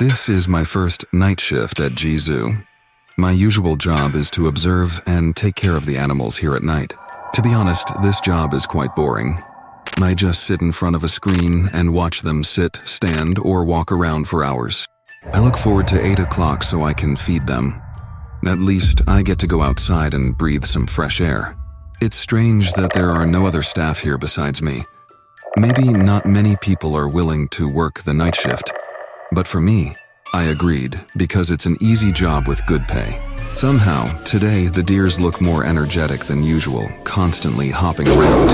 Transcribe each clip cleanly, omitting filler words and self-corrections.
This is my first night shift at G-Zoo. My usual job is to observe and take care of the animals here at night. To be honest, this job is quite boring. I just sit in front of a screen and watch them sit, stand, or walk around for hours. I look forward to 8 o'clock so I can feed them. At least I get to go outside and breathe some fresh air. It's strange that there are no other staff here besides me. Maybe not many people are willing to work the night shift. But for me, I agreed because it's an easy job with good pay. Somehow, today the deers look more energetic than usual, constantly hopping around.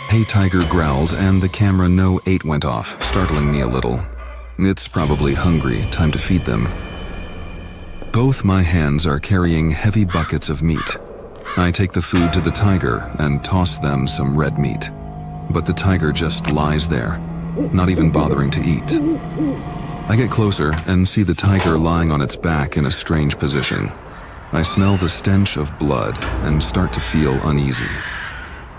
Hey Tiger growled and the camera No 8 went off, startling me a little. It's probably hungry, time to feed them. Both my hands are carrying heavy buckets of meat. I take the food to the tiger and toss them some red meat. But the tiger just lies there, not even bothering to eat. I get closer and see the tiger lying on its back in a strange position. I smell the stench of blood and start to feel uneasy.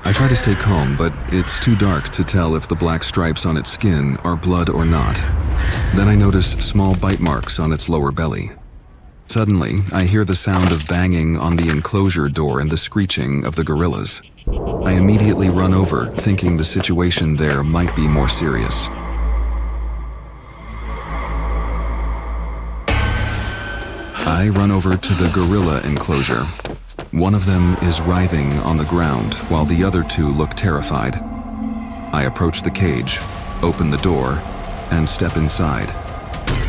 I try to stay calm, but it's too dark to tell if the black stripes on its skin are blood or not. Then I notice small bite marks on its lower belly. Suddenly, I hear the sound of banging on the enclosure door and the screeching of the gorillas. I immediately run over, thinking the situation there might be more serious. I run over to the gorilla enclosure. One of them is writhing on the ground while the other two look terrified. I approach the cage, open the door, and step inside.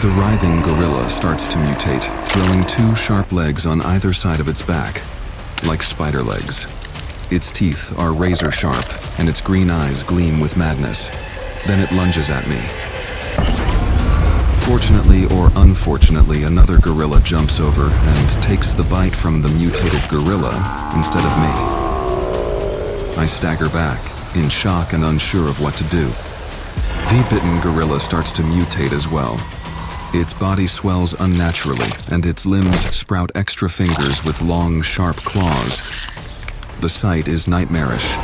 The writhing gorilla starts to mutate, growing 2 sharp legs on either side of its back, like spider legs. Its teeth are razor sharp, and its green eyes gleam with madness. Then it lunges at me. Fortunately or unfortunately, another gorilla jumps over and takes the bite from the mutated gorilla instead of me. I stagger back, in shock and unsure of what to do. The bitten gorilla starts to mutate as well. Its body swells unnaturally, and its limbs sprout extra fingers with long, sharp claws. The sight is nightmarish.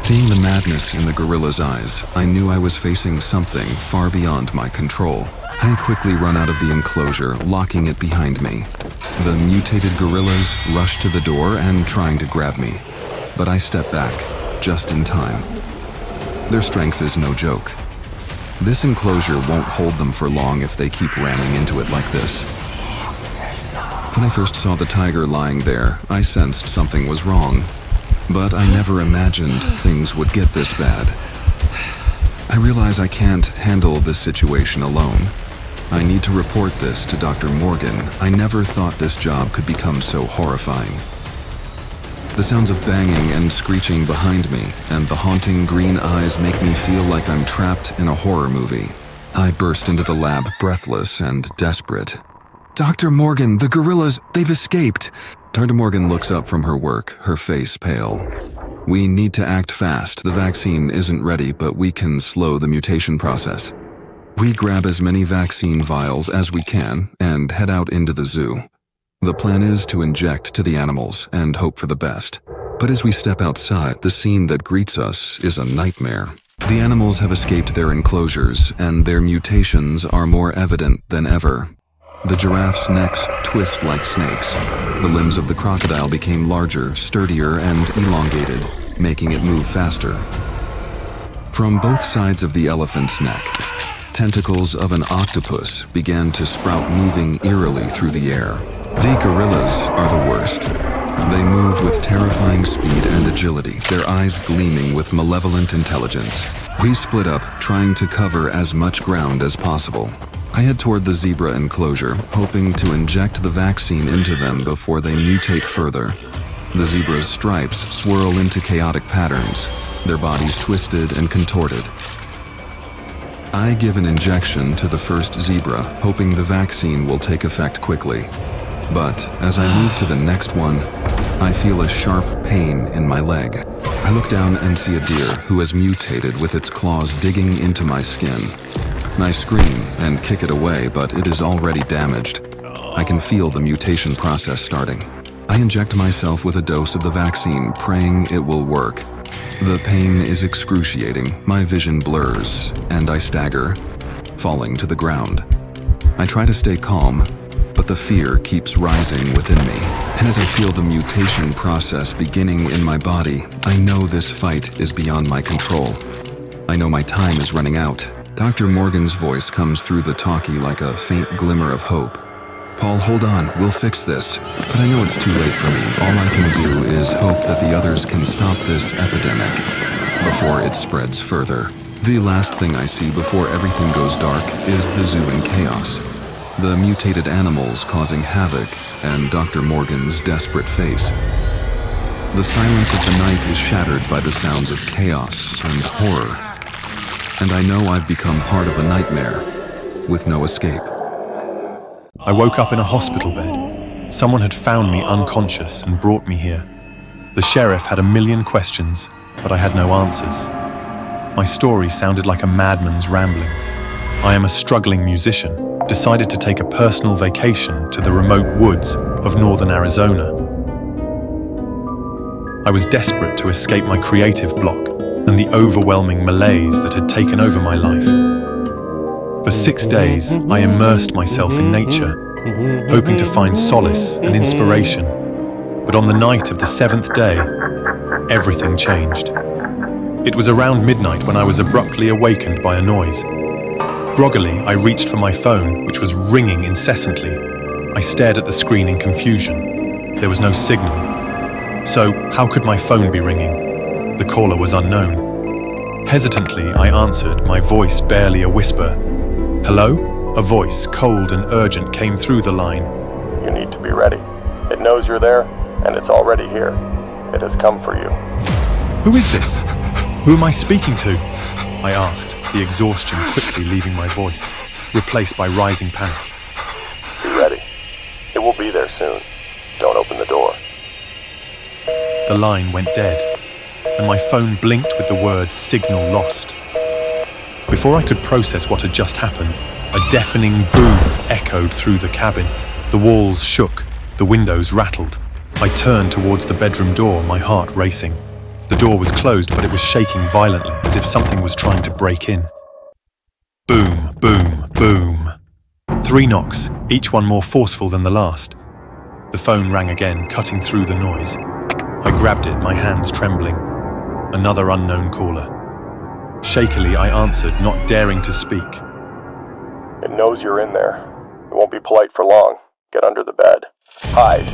Seeing the madness in the gorilla's eyes, I knew I was facing something far beyond my control. I quickly run out of the enclosure, locking it behind me. The mutated gorillas rush to the door and trying to grab me, but I step back, just in time. Their strength is no joke. This enclosure won't hold them for long if they keep ramming into it like this. When I first saw the tiger lying there, I sensed something was wrong, but I never imagined things would get this bad. I realize I can't handle this situation alone. I need to report this to Dr. Morgan. I never thought this job could become so horrifying. The sounds of banging and screeching behind me and the haunting green eyes make me feel like I'm trapped in a horror movie. I burst into the lab, breathless and desperate. Dr. Morgan, the gorillas, they've escaped. Dr. Morgan looks up from her work, her face pale. We need to act fast. The vaccine isn't ready, but we can slow the mutation process. We grab as many vaccine vials as we can and head out into the zoo. The plan is to inject to the animals and hope for the best. But as we step outside, the scene that greets us is a nightmare. The animals have escaped their enclosures, and their mutations are more evident than ever. The giraffes' necks twist like snakes. The limbs of the crocodile became larger, sturdier, and elongated, making it move faster. From both sides of the elephant's neck, tentacles of an octopus began to sprout, moving eerily through the air. The gorillas are the worst. They move with terrifying speed and agility, their eyes gleaming with malevolent intelligence. We split up, trying to cover as much ground as possible. I head toward the zebra enclosure, hoping to inject the vaccine into them before they mutate further. The zebra's stripes swirl into chaotic patterns, their bodies twisted and contorted. I give an injection to the first zebra, hoping the vaccine will take effect quickly. But as I move to the next one, I feel a sharp pain in my leg. I look down and see a deer who has mutated with its claws digging into my skin. I scream and kick it away, but it is already damaged. I can feel the mutation process starting. I inject myself with a dose of the vaccine, praying it will work. The pain is excruciating, my vision blurs, and I stagger. falling to the ground. I try to stay calm, but the fear keeps rising within me. And as I feel the mutation process beginning in my body, I know this fight is beyond my control. I know my time is running out. Dr. Morgan's voice comes through the talkie like a faint glimmer of hope. Paul, hold on, we'll fix this. But I know it's too late for me. All I can do is hope that the others can stop this epidemic before it spreads further. The last thing I see before everything goes dark is the zoo in chaos. The mutated animals causing havoc and Dr. Morgan's desperate face. The silence of the night is shattered by the sounds of chaos and horror. And I know I've become part of a nightmare with no escape. I woke up in a hospital bed. Someone had found me unconscious and brought me here. The sheriff had a million questions, but I had no answers. My story sounded like a madman's ramblings. I am a struggling musician, decided to take a personal vacation to the remote woods of northern Arizona. I was desperate to escape my creative block and the overwhelming malaise that had taken over my life. For 6 days, I immersed myself in nature, hoping to find solace and inspiration. But on the night of the 7th day, everything changed. It was around midnight when I was abruptly awakened by a noise. Groggily, I reached for my phone, which was ringing incessantly. I stared at the screen in confusion. There was no signal. So, how could my phone be ringing? The caller was unknown. Hesitantly, I answered, my voice barely a whisper. Hello? A voice, cold and urgent, came through the line. You need to be ready. It knows you're there, and it's already here. It has come for you. Who is this? Who am I speaking to? I asked, the exhaustion quickly leaving my voice, replaced by rising panic. Be ready. It will be there soon. Don't open the door. The line went dead, and my phone blinked with the words "signal lost." Before I could process what had just happened, a deafening boom echoed through the cabin. The walls shook, the windows rattled. I turned towards the bedroom door, my heart racing. The door was closed, but it was shaking violently, as if something was trying to break in. Boom, boom, boom. 3 knocks, each one more forceful than the last. The phone rang again, cutting through the noise. I grabbed it, my hands trembling. Another unknown caller. Shakily, I answered, not daring to speak. It knows you're in there. It won't be polite for long. Get under the bed. Hide.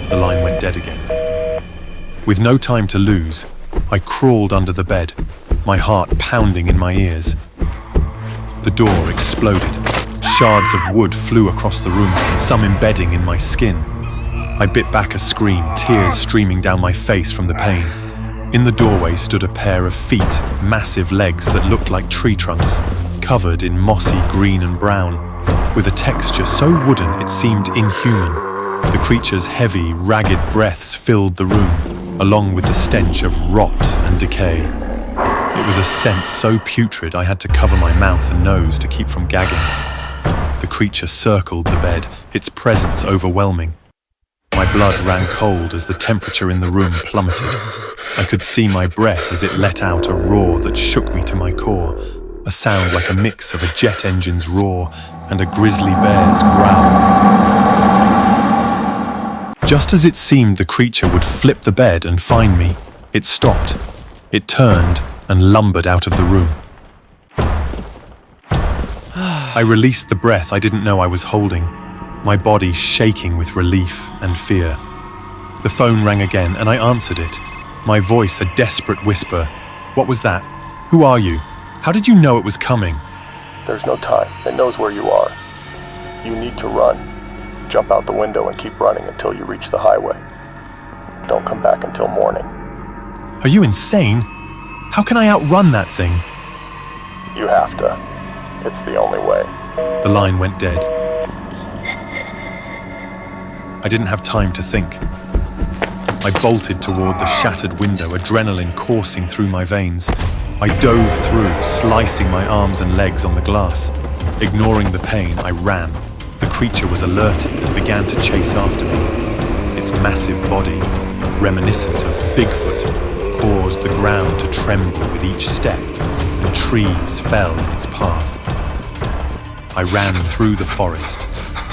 The line went dead again. With no time to lose, I crawled under the bed, my heart pounding in my ears. The door exploded. Shards of wood flew across the room, some embedding in my skin. I bit back a scream, tears streaming down my face from the pain. In the doorway stood a pair of feet, massive legs that looked like tree trunks, covered in mossy green and brown, with a texture so wooden it seemed inhuman. The creature's heavy, ragged breaths filled the room, along with the stench of rot and decay. It was a scent so putrid I had to cover my mouth and nose to keep from gagging. The creature circled the bed, its presence overwhelming. My blood ran cold as the temperature in the room plummeted. I could see my breath as it let out a roar that shook me to my core, a sound like a mix of a jet engine's roar and a grizzly bear's growl. Just as it seemed the creature would flip the bed and find me, it stopped. It turned and lumbered out of the room. I released the breath I didn't know I was holding, my body shaking with relief and fear. The phone rang again and I answered it, my voice a desperate whisper. What was that? Who are you? How did you know it was coming? There's no time. It knows where you are. You need to run. Jump out the window and keep running until you reach the highway. Don't come back until morning. Are you insane? How can I outrun that thing? You have to. It's the only way. The line went dead. I didn't have time to think. I bolted toward the shattered window, adrenaline coursing through my veins. I dove through, slicing my arms and legs on the glass. Ignoring the pain, I ran. The creature was alerted and began to chase after me. Its massive body, reminiscent of Bigfoot, caused the ground to tremble with each step, and trees fell in its path. I ran through the forest,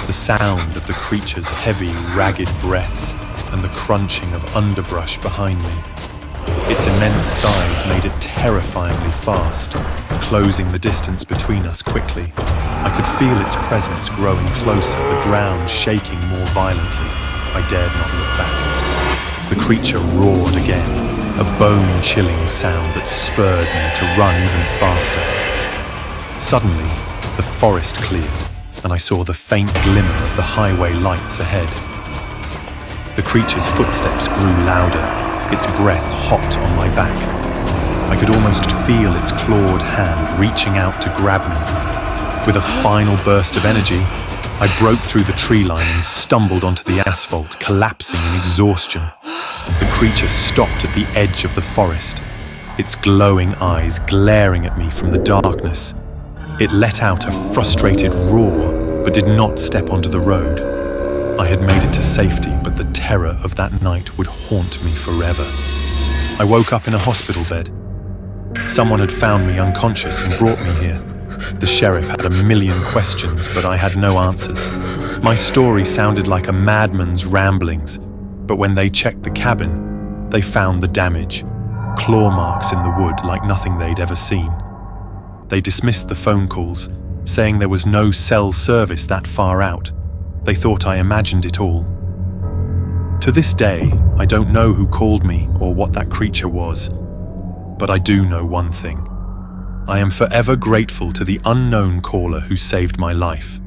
the sound of the creature's heavy, ragged breaths and the crunching of underbrush behind me. Its immense size made it terrifyingly fast, closing the distance between us quickly. I could feel its presence growing closer, the ground shaking more violently. I dared not look back. The creature roared again, a bone-chilling sound that spurred me to run even faster. Suddenly, the forest cleared, and I saw the faint glimmer of the highway lights ahead. The creature's footsteps grew louder, its breath hot on my back. I could almost feel its clawed hand reaching out to grab me. With a final burst of energy, I broke through the tree line and stumbled onto the asphalt, collapsing in exhaustion. The creature stopped at the edge of the forest, its glowing eyes glaring at me from the darkness. It let out a frustrated roar, but did not step onto the road. I had made it to safety, but the terror of that night would haunt me forever. I woke up in a hospital bed. Someone had found me unconscious and brought me here. The sheriff had a million questions, but I had no answers. My story sounded like a madman's ramblings, but when they checked the cabin, they found the damage, claw marks in the wood like nothing they'd ever seen. They dismissed the phone calls, saying there was no cell service that far out. They thought I imagined it all. To this day, I don't know who called me or what that creature was, but I do know one thing. I am forever grateful to the unknown caller who saved my life.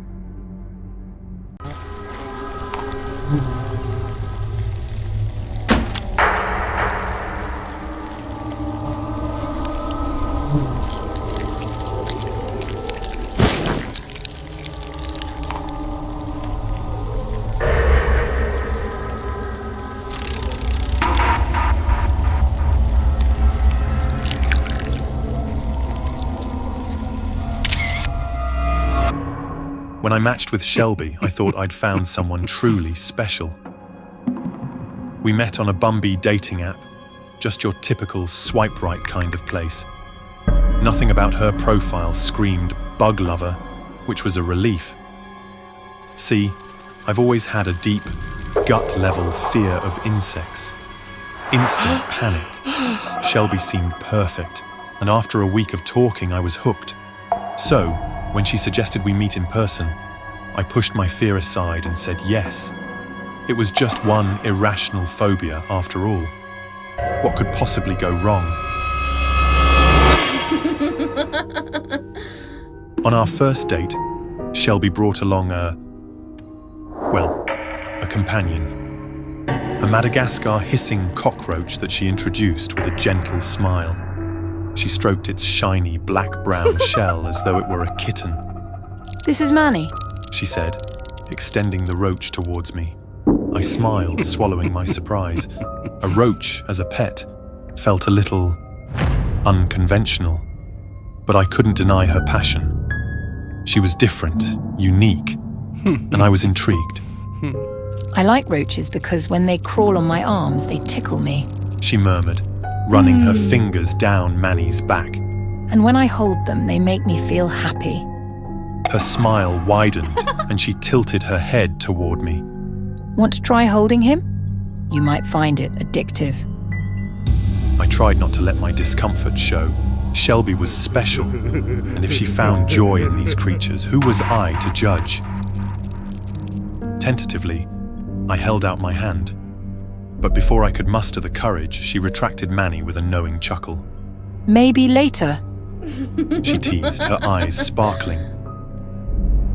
When I matched with Shelby, I thought I'd found someone truly special. We met on a Bumby dating app, just your typical swipe right kind of place. Nothing about her profile screamed bug lover, which was a relief. See, I've always had a deep, gut-level fear of insects. Instant panic. Shelby seemed perfect, and after a week of talking, I was hooked. So, when she suggested we meet in person, I pushed my fear aside and said yes. It was just one irrational phobia after all. What could possibly go wrong? On our first date, Shelby brought along a companion. A Madagascar hissing cockroach that she introduced with a gentle smile. She stroked its shiny black-brown shell as though it were a kitten. This is Manny, she said, extending the roach towards me. I smiled, swallowing my surprise. A roach as a pet felt a little unconventional, but I couldn't deny her passion. She was different, unique, and I was intrigued. I like roaches because when they crawl on my arms, they tickle me. She murmured, running her fingers down Manny's back. And when I hold them, they make me feel happy. Her smile widened, and she tilted her head toward me. Want to try holding him? You might find it addictive. I tried not to let my discomfort show. Shelby was special, and if she found joy in these creatures, who was I to judge? Tentatively, I held out my hand. But before I could muster the courage, she retracted Manny with a knowing chuckle. Maybe later, she teased, her eyes sparkling.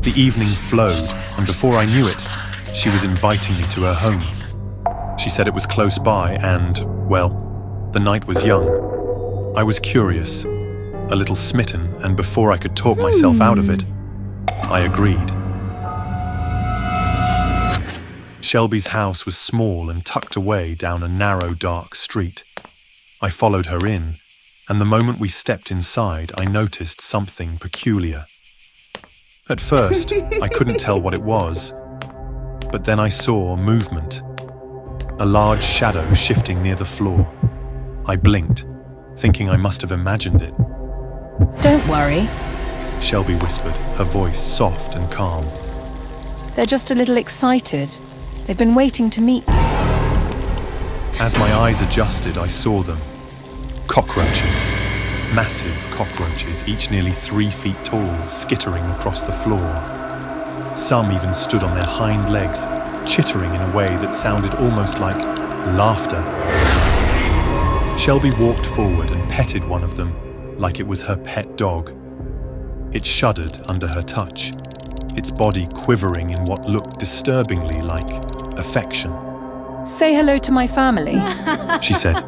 The evening flowed, and before I knew it, she was inviting me to her home. She said it was close by and, well, the night was young. I was curious, a little smitten, and before I could talk myself out of it, I agreed. Shelby's house was small and tucked away down a narrow, dark street. I followed her in, and the moment we stepped inside, I noticed something peculiar. At first, I couldn't tell what it was, but then I saw movement, a large shadow shifting near the floor. I blinked, thinking I must have imagined it. don't worry. Shelby whispered, her voice soft and calm. They're just a little excited. They've been waiting to meet you. As my eyes adjusted, I saw them. Cockroaches. Massive cockroaches, each nearly 3 feet tall, skittering across the floor. Some even stood on their hind legs, chittering in a way that sounded almost like laughter. Shelby walked forward and petted one of them, like it was her pet dog. It shuddered under her touch, its body quivering in what looked disturbingly like affection. Say hello to my family. She said,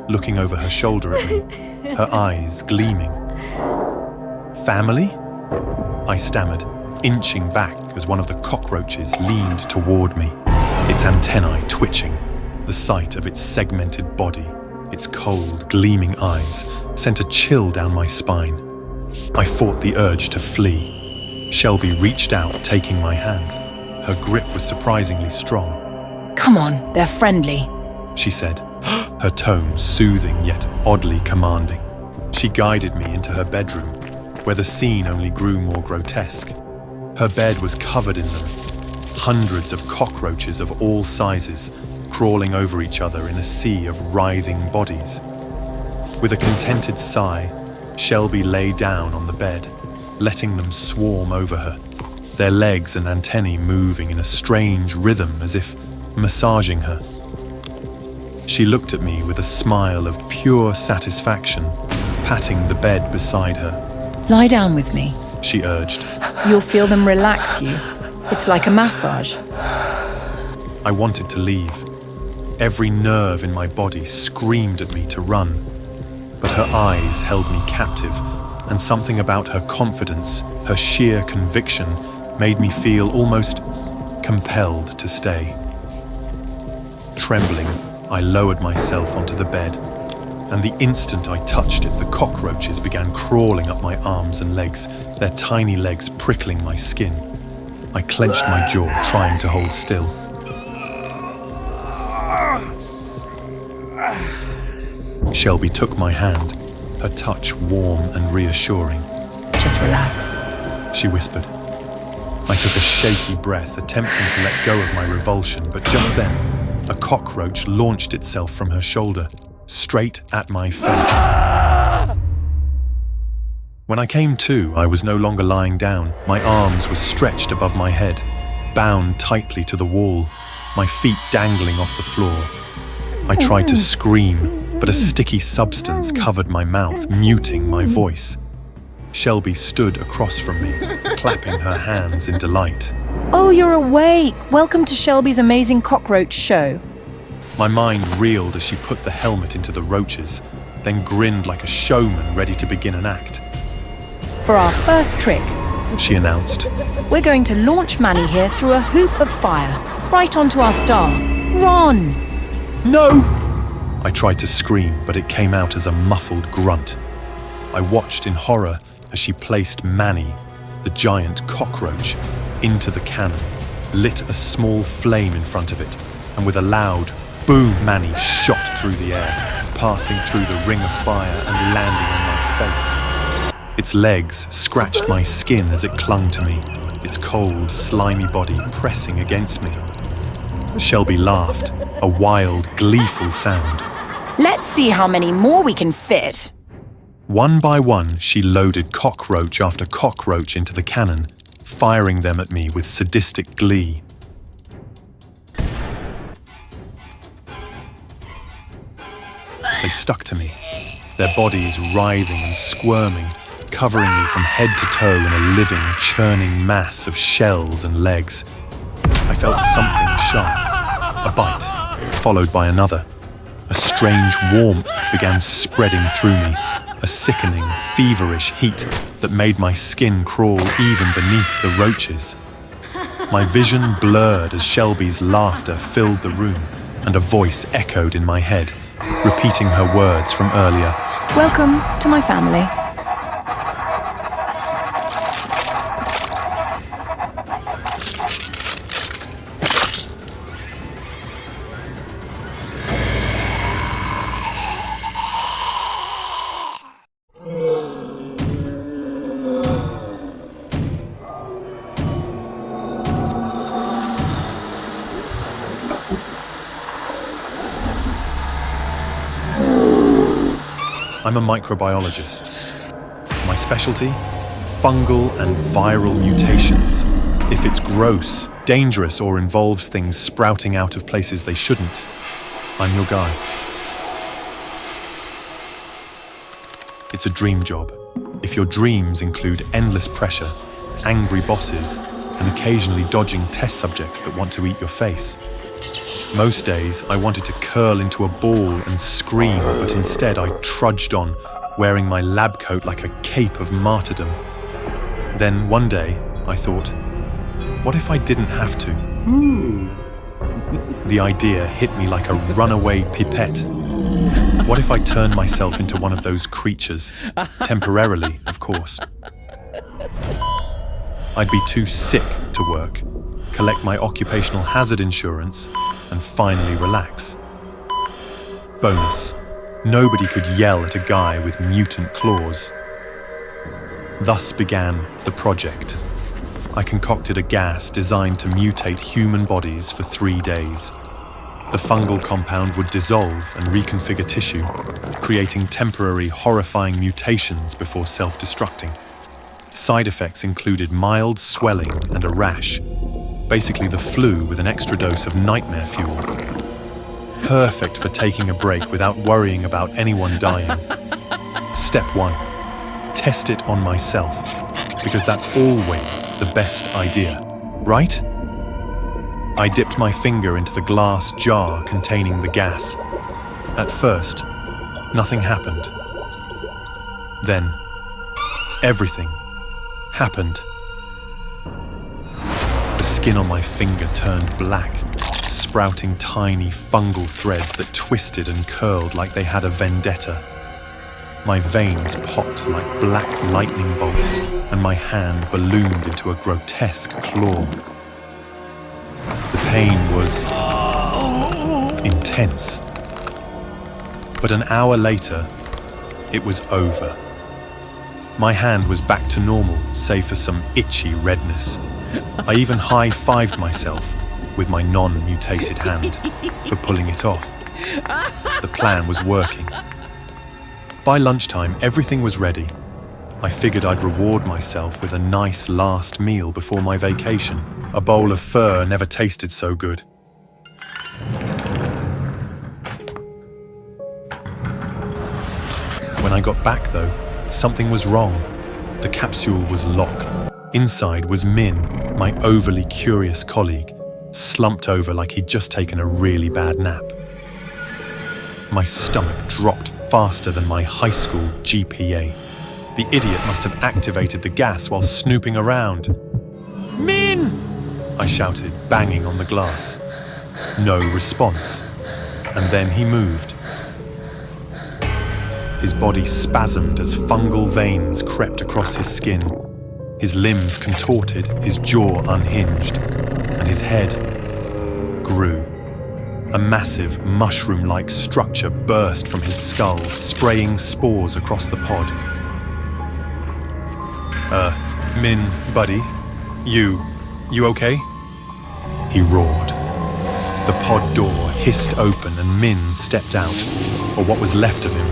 looking over her shoulder at me, her eyes gleaming. Family? I stammered, inching back as one of the cockroaches leaned toward me, its antennae twitching. The sight of its segmented body, its cold, gleaming eyes, sent a chill down my spine. I fought the urge to flee. Shelby reached out, taking my hand. Her grip was surprisingly strong. Come on, they're friendly. She said, her tone soothing yet oddly commanding. She guided me into her bedroom, where the scene only grew more grotesque. Her bed was covered in them, hundreds of cockroaches of all sizes, crawling over each other in a sea of writhing bodies. With a contented sigh, Shelby lay down on the bed, letting them swarm over her, their legs and antennae moving in a strange rhythm as if massaging her. She looked at me with a smile of pure satisfaction, patting the bed beside her. Lie down with me. She urged. You'll feel them relax you. It's like a massage. I wanted to leave. Every nerve in my body screamed at me to run. But her eyes held me captive, and something about her confidence, her sheer conviction, made me feel almost compelled to stay. Trembling, I lowered myself onto the bed, and the instant I touched it, the cockroaches began crawling up my arms and legs, their tiny legs prickling my skin. I clenched my jaw, trying to hold still. Shelby took my hand, her touch warm and reassuring. Just relax. She whispered. I took a shaky breath, attempting to let go of my revulsion, but just then, a cockroach launched itself from her shoulder, straight at my face. When I came to, I was no longer lying down. My arms were stretched above my head, bound tightly to the wall, my feet dangling off the floor. I tried to scream, but a sticky substance covered my mouth, muting my voice. Shelby stood across from me, clapping her hands in delight. Oh, you're awake. Welcome to Shelby's amazing cockroach show. My mind reeled as she put the helmet into the roaches, then grinned like a showman ready to begin an act. For our first trick, She announced. we're going to launch Manny here through a hoop of fire, right onto our star. Ron! No! I tried to scream, but it came out as a muffled grunt. I watched in horror as she placed Manny, the giant cockroach, into the cannon, lit a small flame in front of it, and with a loud boom, Manny shot through the air, passing through the ring of fire and landing on my face. Its legs scratched my skin as it clung to me, its cold, slimy body pressing against me. Shelby laughed, a wild, gleeful sound. Let's see how many more we can fit. One by one, she loaded cockroach after cockroach into the cannon, firing them at me with sadistic glee. They stuck to me, their bodies writhing and squirming, covering me from head to toe in a living, churning mass of shells and legs. I felt something sharp, a bite, followed by another. A strange warmth began spreading through me, a sickening, feverish heat that made my skin crawl even beneath the roaches. My vision blurred as Shelby's laughter filled the room, and a voice echoed in my head, repeating her words from earlier. Welcome to my family. I'm a microbiologist. My specialty? Fungal and viral mutations. If it's gross, dangerous, or involves things sprouting out of places they shouldn't, I'm your guy. It's a dream job. If your dreams include endless pressure, angry bosses, and occasionally dodging test subjects that want to eat your face. Most days, I wanted to curl into a ball and scream, but instead I trudged on, wearing my lab coat like a cape of martyrdom. Then one day, I thought, what if I didn't have to? The idea hit me like a runaway pipette. What if I turned myself into one of those creatures? Temporarily, of course. I'd be too sick to work, collect my occupational hazard insurance, and finally relax. Bonus: nobody could yell at a guy with mutant claws. Thus began the project. I concocted a gas designed to mutate human bodies for 3 days. The fungal compound would dissolve and reconfigure tissue, creating temporary, horrifying mutations before self-destructing. Side effects included mild swelling and a rash, basically the flu with an extra dose of nightmare fuel. Perfect for taking a break without worrying about anyone dying. Step 1. Test it on myself, because that's always the best idea, right? I dipped my finger into the glass jar containing the gas. At first, nothing happened. Then, everything happened. The skin on my finger turned black, sprouting tiny fungal threads that twisted and curled like they had a vendetta. My veins popped like black lightning bolts, and my hand ballooned into a grotesque claw. The pain was intense. But an hour later, it was over. My hand was back to normal, save for some itchy redness. I even high-fived myself with my non-mutated hand for pulling it off. The plan was working. By lunchtime, everything was ready. I figured I'd reward myself with a nice last meal before my vacation. A bowl of pho never tasted so good. When I got back, though, something was wrong. The capsule was locked. Inside was Min, my overly curious colleague, slumped over like he'd just taken a really bad nap. My stomach dropped faster than my high school GPA. The idiot must have activated the gas while snooping around. Min! I shouted, banging on the glass. No response. And then he moved. His body spasmed as fungal veins crept across his skin. His limbs contorted, his jaw unhinged, and his head grew. A massive, mushroom-like structure burst from his skull, spraying spores across the pod. Min, buddy, you okay? He roared. The pod door hissed open and Min stepped out, or what was left of him.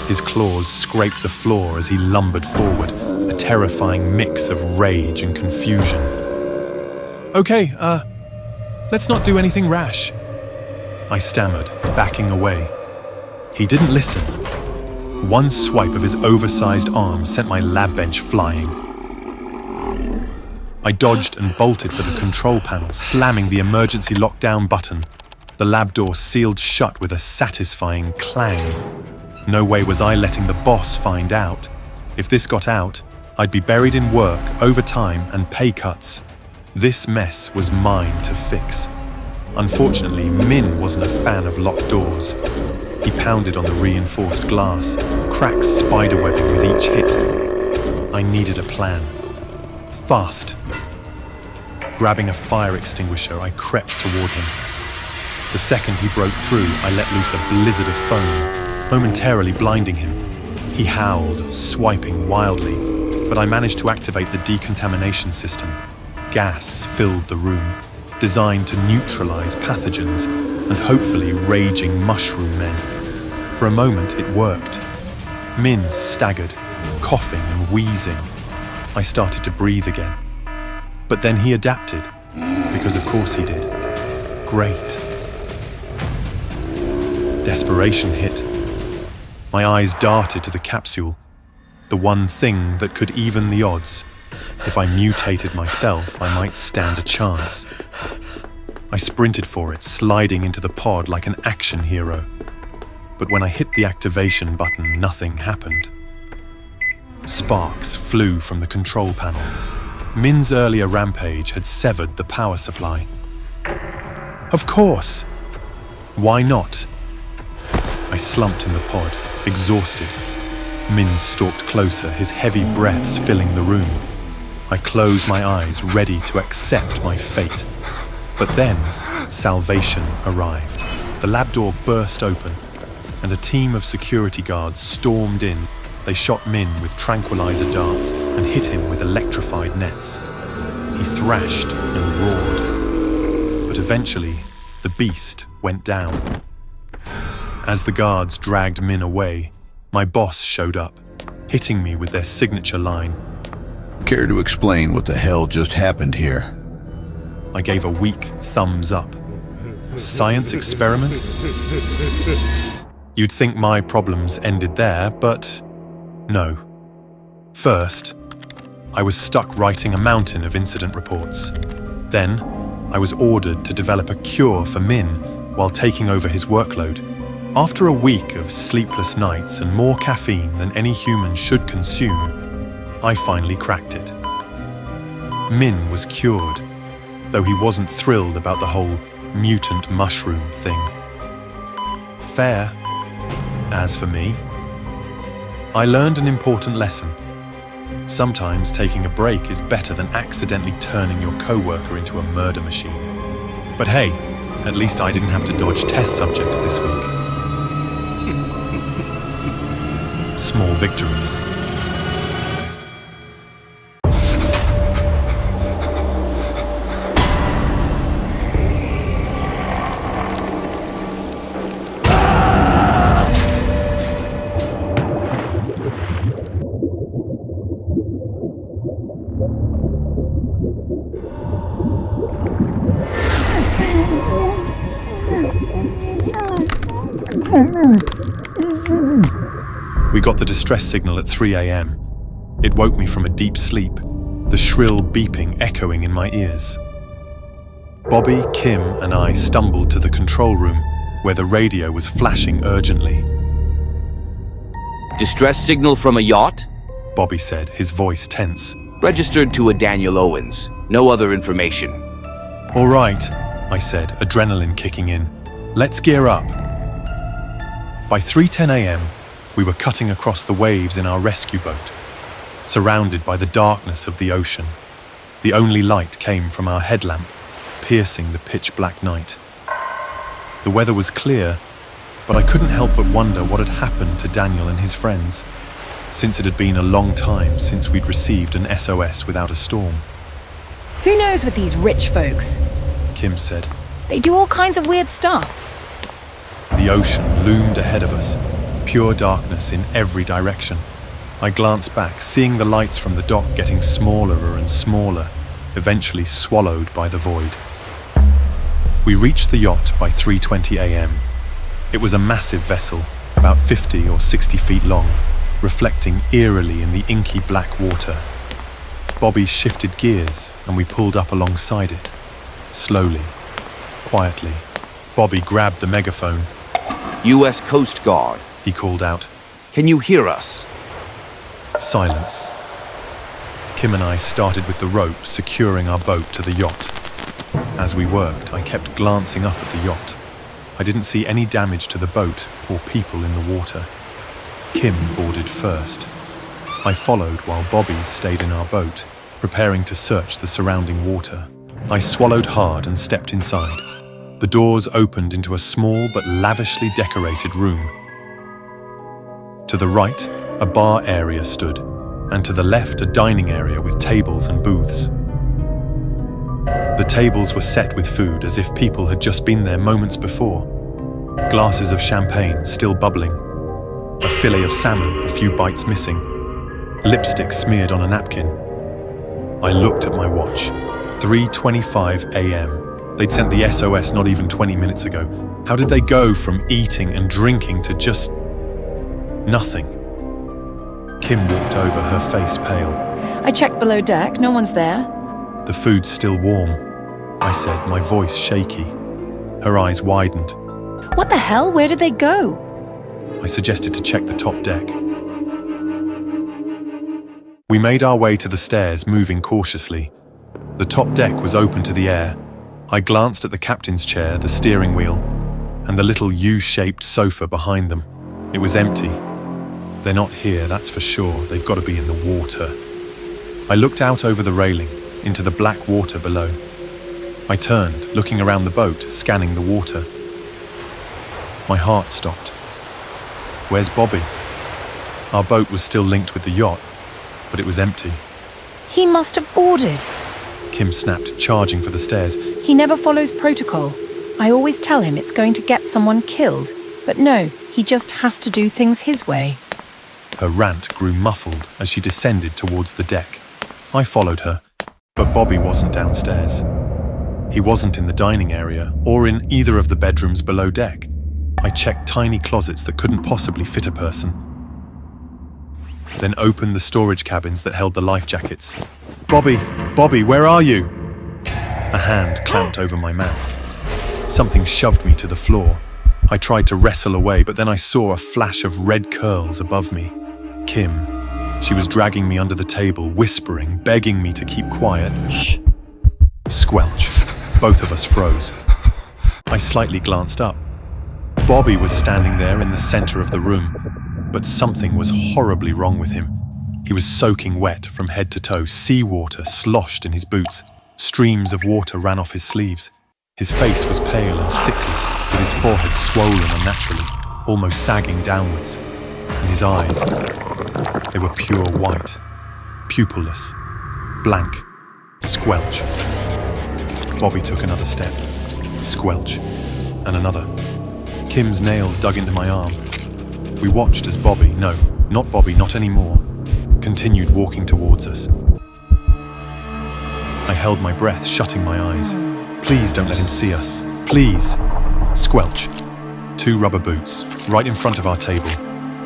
His claws scraped the floor as he lumbered forward, a terrifying mix of rage and confusion. Okay, let's not do anything rash, I stammered, backing away. He didn't listen. One swipe of his oversized arm sent my lab bench flying. I dodged and bolted for the control panel, slamming the emergency lockdown button. The lab door sealed shut with a satisfying clang. No way was I letting the boss find out. If this got out, I'd be buried in work, overtime, and pay cuts. This mess was mine to fix. Unfortunately, Min wasn't a fan of locked doors. He pounded on the reinforced glass, cracks spiderwebbing with each hit. I needed a plan. Fast. Grabbing a fire extinguisher, I crept toward him. The second he broke through, I let loose a blizzard of foam, momentarily blinding him. He howled, swiping wildly, but I managed to activate the decontamination system. Gas filled the room, designed to neutralize pathogens and hopefully raging mushroom men. For a moment, it worked. Min staggered, coughing and wheezing. I started to breathe again. But then he adapted, because of course he did. Great. Desperation hit. My eyes darted to the capsule, the one thing that could even the odds. If I mutated myself, I might stand a chance. I sprinted for it, sliding into the pod like an action hero. But when I hit the activation button, nothing happened. Sparks flew from the control panel. Min's earlier rampage had severed the power supply. Of course! Why not? I slumped in the pod, exhausted. Min stalked closer, his heavy breaths filling the room. I closed my eyes, ready to accept my fate. But then, salvation arrived. The lab door burst open, and a team of security guards stormed in. They shot Min with tranquilizer darts and hit him with electrified nets. He thrashed and roared. But eventually, the beast went down. As the guards dragged Min away, my boss showed up, hitting me with their signature line. Care to explain what the hell just happened here? I gave a weak thumbs up. Science experiment? You'd think my problems ended there, but no. First, I was stuck writing a mountain of incident reports. Then, I was ordered to develop a cure for Min while taking over his workload. After a week of sleepless nights and more caffeine than any human should consume, I finally cracked it. Min was cured, though he wasn't thrilled about the whole mutant mushroom thing. Fair. As for me, I learned an important lesson. Sometimes taking a break is better than accidentally turning your coworker into a murder machine. But hey, at least I didn't have to dodge test subjects this week. Small victories. We got the distress signal at 3 a.m. It woke me from a deep sleep, the shrill beeping echoing in my ears. Bobby, Kim, and I stumbled to the control room where the radio was flashing urgently. Distress signal from a yacht? Bobby said, his voice tense. Registered to a Daniel Owens. No other information. All right, I said, adrenaline kicking in. Let's gear up. By 3:10 a.m., we were cutting across the waves in our rescue boat, surrounded by the darkness of the ocean. The only light came from our headlamp, piercing the pitch-black night. The weather was clear, but I couldn't help but wonder what had happened to Daniel and his friends, since it had been a long time since we'd received an SOS without a storm. Who knows with these rich folks? Kim said. They do all kinds of weird stuff. The ocean loomed ahead of us, pure darkness in every direction. I glanced back, seeing the lights from the dock getting smaller and smaller, eventually swallowed by the void. We reached the yacht by 3:20 a.m. It was a massive vessel, about 50 or 60 feet long, reflecting eerily in the inky black water. Bobby shifted gears and we pulled up alongside it. Slowly, quietly, Bobby grabbed the megaphone. U.S. Coast Guard, He called out. can you hear us? Silence. Kim and I started with the rope securing our boat to the yacht. As we worked, I kept glancing up at the yacht. I didn't see any damage to the boat or people in the water. Kim boarded first. I followed while Bobby stayed in our boat, preparing to search the surrounding water. I swallowed hard and stepped inside. The doors opened into a small but lavishly decorated room. To the right, a bar area stood, and to the left a dining area with tables and booths. The tables were set with food as if people had just been there moments before. Glasses of champagne still bubbling. A fillet of salmon, a few bites missing. Lipstick smeared on a napkin. I looked at my watch. 3:25 a.m. They'd sent the SOS not even 20 minutes ago. How did they go from eating and drinking to just nothing? Kim walked over, her face pale. I checked below deck, no one's there. The food's still warm, I said, my voice shaky. Her eyes widened. What the hell? Where did they go? I suggested to check the top deck. We made our way to the stairs, moving cautiously. The top deck was open to the air. I glanced at the captain's chair, the steering wheel, and the little U-shaped sofa behind them. It was empty. They're not here, that's for sure. They've got to be in the water. I looked out over the railing, into the black water below. I turned, looking around the boat, scanning the water. My heart stopped. Where's Bobby? Our boat was still linked with the yacht, but it was empty. He must have boarded. Kim snapped, charging for the stairs. He never follows protocol. I always tell him it's going to get someone killed, but no, he just has to do things his way. Her rant grew muffled as she descended towards the deck. I followed her, but Bobby wasn't downstairs. He wasn't in the dining area or in either of the bedrooms below deck. I checked tiny closets that couldn't possibly fit a person, then opened the storage cabins that held the life jackets. Bobby, where are you? A hand clamped over my mouth. Something shoved me to the floor. I tried to wrestle away, but then I saw a flash of red curls above me. Kim. She was dragging me under the table, whispering, begging me to keep quiet. Shh. Squelch. Both of us froze. I slightly glanced up. Bobby was standing there in the center of the room, but something was horribly wrong with him. He was soaking wet from head to toe. Seawater sloshed in his boots. Streams of water ran off his sleeves. His face was pale and sickly, with his forehead swollen unnaturally, almost sagging downwards. And his eyes, they were pure white, pupilless, blank. Squelch. Bobby took another step. Squelch. And another. Kim's nails dug into my arm. We watched as Bobby, no, not Bobby, not anymore, continued walking towards us. I held my breath, shutting my eyes. Please don't let him see us. Please. Squelch. 2 rubber boots, right in front of our table.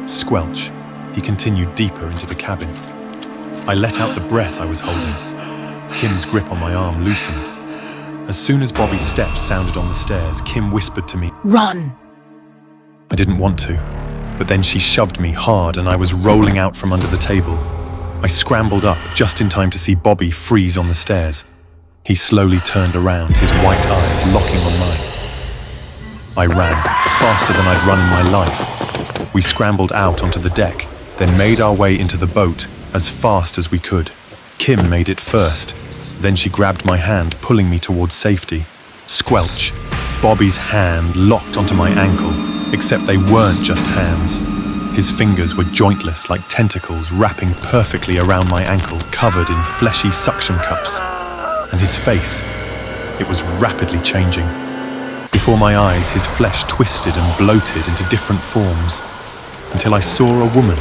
Squelch. He continued deeper into the cabin. I let out the breath I was holding. Kim's grip on my arm loosened. As soon as Bobby's steps sounded on the stairs, Kim whispered to me, Run! I didn't want to, but then she shoved me hard and I was rolling out from under the table. I scrambled up just in time to see Bobby freeze on the stairs. He slowly turned around, his white eyes locking on mine. I ran, faster than I'd run in my life. We scrambled out onto the deck, then made our way into the boat as fast as we could. Kim made it first. Then she grabbed my hand, pulling me towards safety. Squelch. Bobby's hand locked onto my ankle, except they weren't just hands. His fingers were jointless, like tentacles wrapping perfectly around my ankle, covered in fleshy suction cups. And his face, it was rapidly changing. Before my eyes, his flesh twisted and bloated into different forms, until I saw a woman,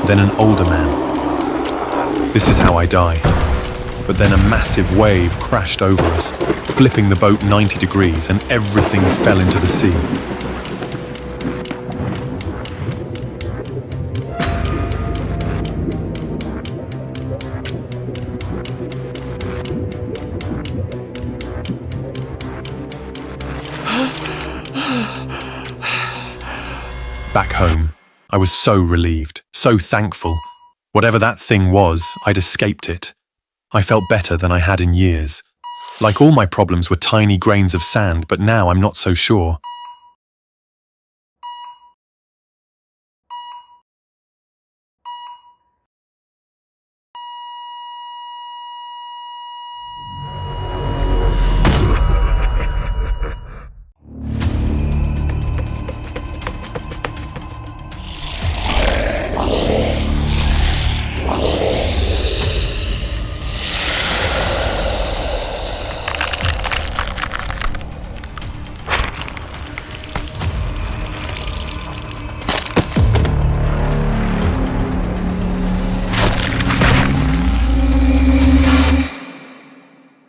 then an older man. This is how I die. But then a massive wave crashed over us, flipping the boat 90 degrees, and everything fell into the sea. Back home, I was so relieved, so thankful. Whatever that thing was, I'd escaped it. I felt better than I had in years. Like all my problems were tiny grains of sand, but now I'm not so sure.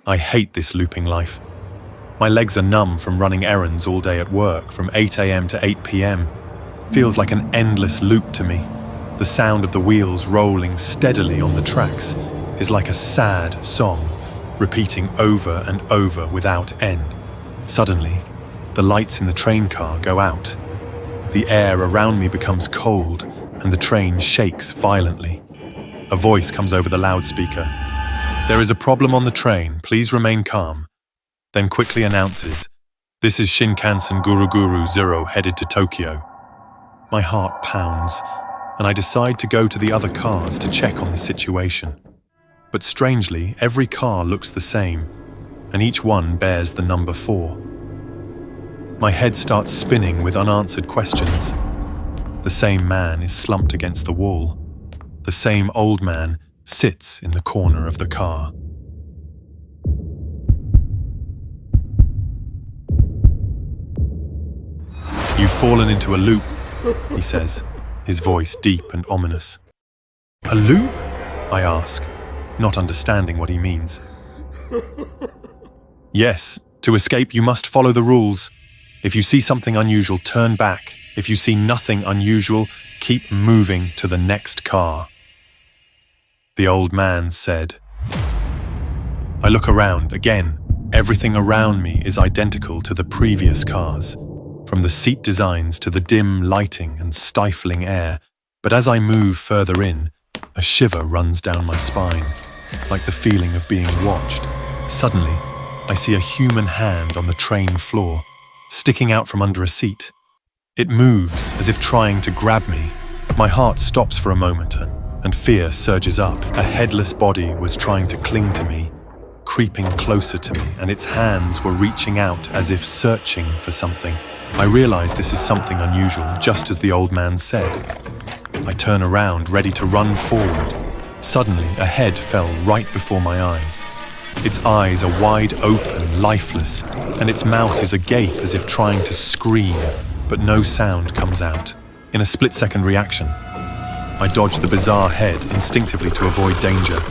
I hate this looping life. My legs are numb from running errands all day at work from 8 a.m. to 8 p.m. Feels like an endless loop to me. The sound of the wheels rolling steadily on the tracks is like a sad song, repeating over and over without end. Suddenly, the lights in the train car go out. The air around me becomes cold and the train shakes violently. A voice comes over the loudspeaker. "There is a problem on the train, please remain calm." Then quickly announces, "This is Shinkansen Guruguru Zero headed to Tokyo." My heart pounds, and I decide to go to the other cars to check on the situation. But strangely, every car looks the same, and each one bears the number 4. My head starts spinning with unanswered questions. The same man is slumped against the wall. The same old man sits in the corner of the car. "You've fallen into a loop," he says, his voice deep and ominous. "A loop?" I ask, not understanding what he means. "Yes, to escape you must follow the rules. If you see something unusual, turn back. If you see nothing unusual, keep moving to the next car," the old man said. I look around again. Everything around me is identical to the previous cars, from the seat designs to the dim lighting and stifling air. But as I move further in, a shiver runs down my spine, like the feeling of being watched. Suddenly, I see a human hand on the train floor, sticking out from under a seat. It moves as if trying to grab me. My heart stops for a moment and fear surges up. A headless body was trying to cling to me, creeping closer to me, and its hands were reaching out as if searching for something. I realize this is something unusual, just as the old man said. I turn around, ready to run forward. Suddenly, a head fell right before my eyes. Its eyes are wide open, lifeless, and its mouth is agape as if trying to scream, but no sound comes out. In a split-second reaction, I dodge the bizarre head instinctively to avoid danger.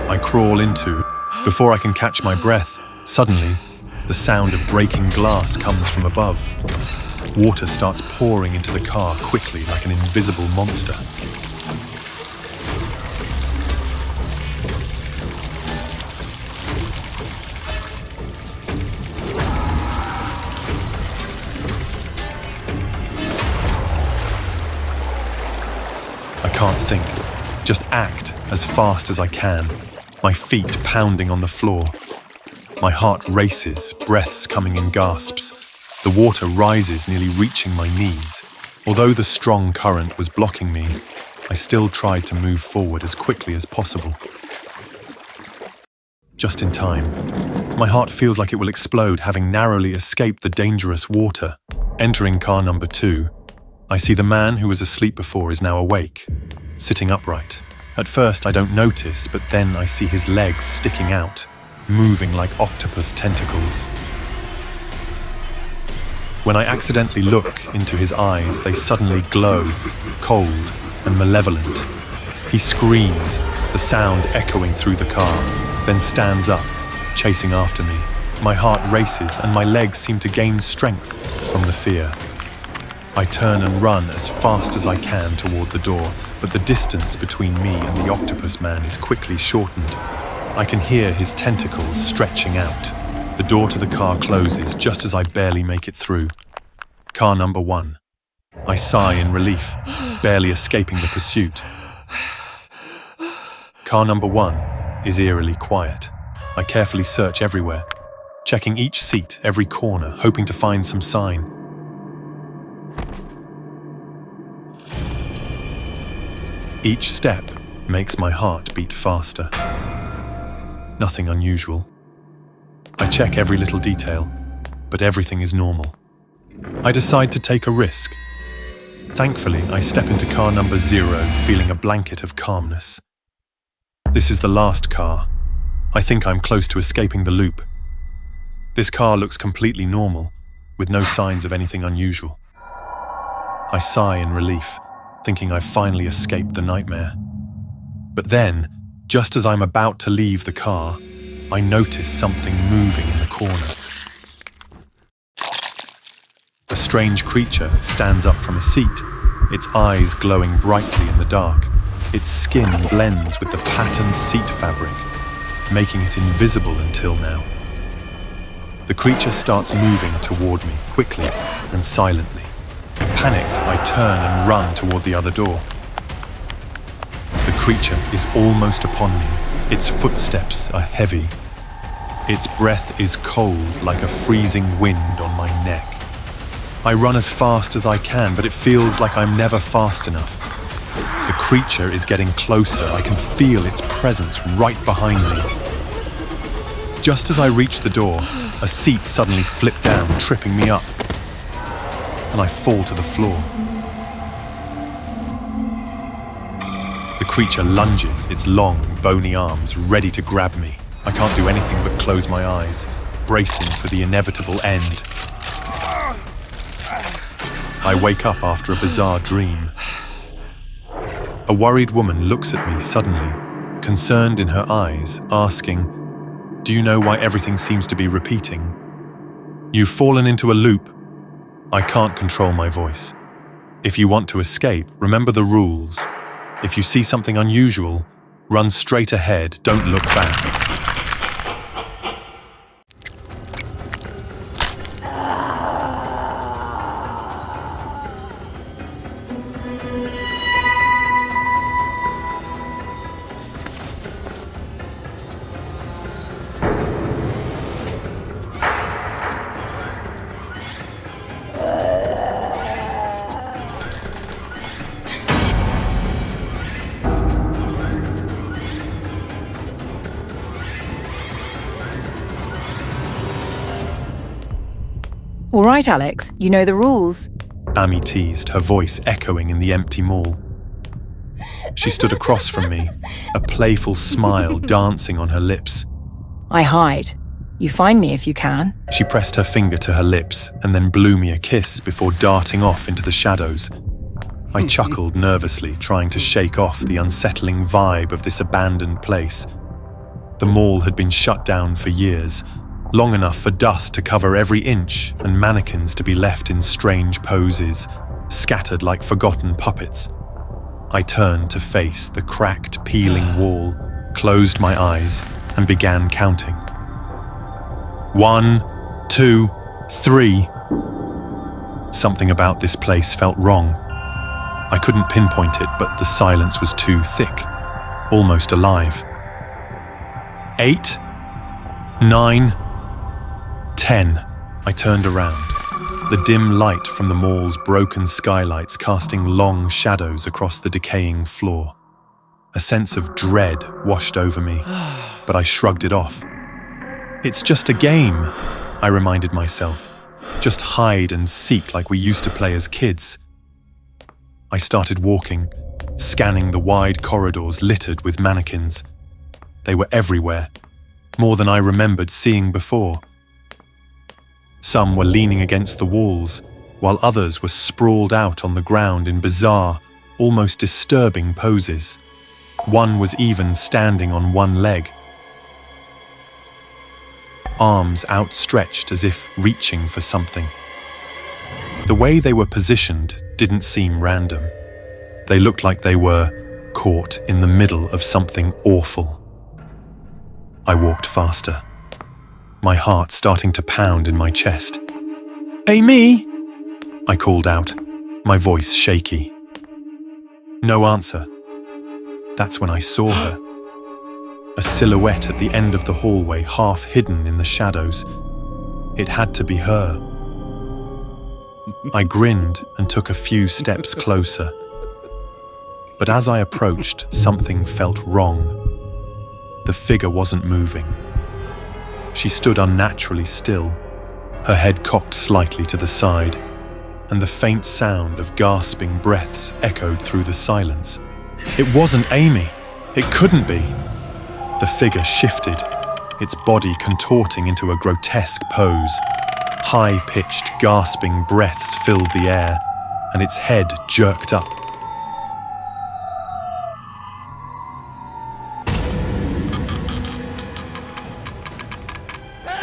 I crawl into. Before I can catch my breath, suddenly, the sound of breaking glass comes from above. Water starts pouring into the car quickly like an invisible monster. I can't think, just act as fast as I can, my feet pounding on the floor. My heart races, breaths coming in gasps. The water rises, nearly reaching my knees. Although the strong current was blocking me, I still tried to move forward as quickly as possible. Just in time. My heart feels like it will explode, having narrowly escaped the dangerous water. Entering car number 2, I see the man who was asleep before is now awake, sitting upright. At first I don't notice, but then I see his legs sticking out, moving like octopus tentacles. When I accidentally look into his eyes, they suddenly glow, cold and malevolent. He screams, the sound echoing through the car, then stands up, chasing after me. My heart races and my legs seem to gain strength from the fear. I turn and run as fast as I can toward the door, but the distance between me and the octopus man is quickly shortened. I can hear his tentacles stretching out. The door to the car closes just as I barely make it through. Car number 1. I sigh in relief, barely escaping the pursuit. Car number 1 is eerily quiet. I carefully search everywhere, checking each seat, every corner, hoping to find some sign. Each step makes my heart beat faster. Nothing unusual. I check every little detail, but everything is normal. I decide to take a risk. Thankfully, I step into car number 0, feeling a blanket of calmness. This is the last car. I think I'm close to escaping the loop. This car looks completely normal, with no signs of anything unusual. I sigh in relief, thinking I've finally escaped the nightmare. But then, just as I'm about to leave the car, I notice something moving in the corner. A strange creature stands up from a seat, its eyes glowing brightly in the dark. Its skin blends with the patterned seat fabric, making it invisible until now. The creature starts moving toward me, quickly and silently. Panicked, I turn and run toward the other door. The creature is almost upon me. Its footsteps are heavy. Its breath is cold like a freezing wind on my neck. I run as fast as I can, but it feels like I'm never fast enough. The creature is getting closer. I can feel its presence right behind me. Just as I reach the door, a seat suddenly flipped down, tripping me up, and I fall to the floor. The creature lunges, its long, bony arms ready to grab me. I can't do anything but close my eyes, bracing for the inevitable end. I wake up after a bizarre dream. A worried woman looks at me suddenly, concerned in her eyes, asking, "Do you know why everything seems to be repeating?" "You've fallen into a loop." I can't control my voice. "If you want to escape, remember the rules. If you see something unusual, run straight ahead, don't look back." All right, Alex, you know the rules. Amy teased, her voice echoing in the empty mall. She stood across from me, a playful smile dancing on her lips. I hide. You find me if you can. She pressed her finger to her lips and then blew me a kiss before darting off into the shadows. I chuckled nervously, trying to shake off the unsettling vibe of this abandoned place. The mall had been shut down for years, long enough for dust to cover every inch and mannequins to be left in strange poses, scattered like forgotten puppets. I turned to face the cracked, peeling wall, closed my eyes, and began counting. 1, 2, 3. Something about this place felt wrong. I couldn't pinpoint it, but the silence was too thick, almost alive. 8, 9, 10. I turned around, the dim light from the mall's broken skylights casting long shadows across the decaying floor. A sense of dread washed over me, but I shrugged it off. "It's just a game," I reminded myself. "Just hide and seek like we used to play as kids." I started walking, scanning the wide corridors littered with mannequins. They were everywhere, more than I remembered seeing before. Some were leaning against the walls, while others were sprawled out on the ground in bizarre, almost disturbing poses. One was even standing on one leg, arms outstretched as if reaching for something. The way they were positioned didn't seem random. They looked like they were caught in the middle of something awful. I walked faster, my heart starting to pound in my chest. "Amy!" I called out, my voice shaky. No answer. That's when I saw her. A silhouette at the end of the hallway, half hidden in the shadows. It had to be her. I grinned and took a few steps closer. But as I approached, something felt wrong. The figure wasn't moving. She stood unnaturally still, her head cocked slightly to the side, and the faint sound of gasping breaths echoed through the silence. It wasn't Amy. It couldn't be. The figure shifted, its body contorting into a grotesque pose. High-pitched, gasping breaths filled the air, and its head jerked up.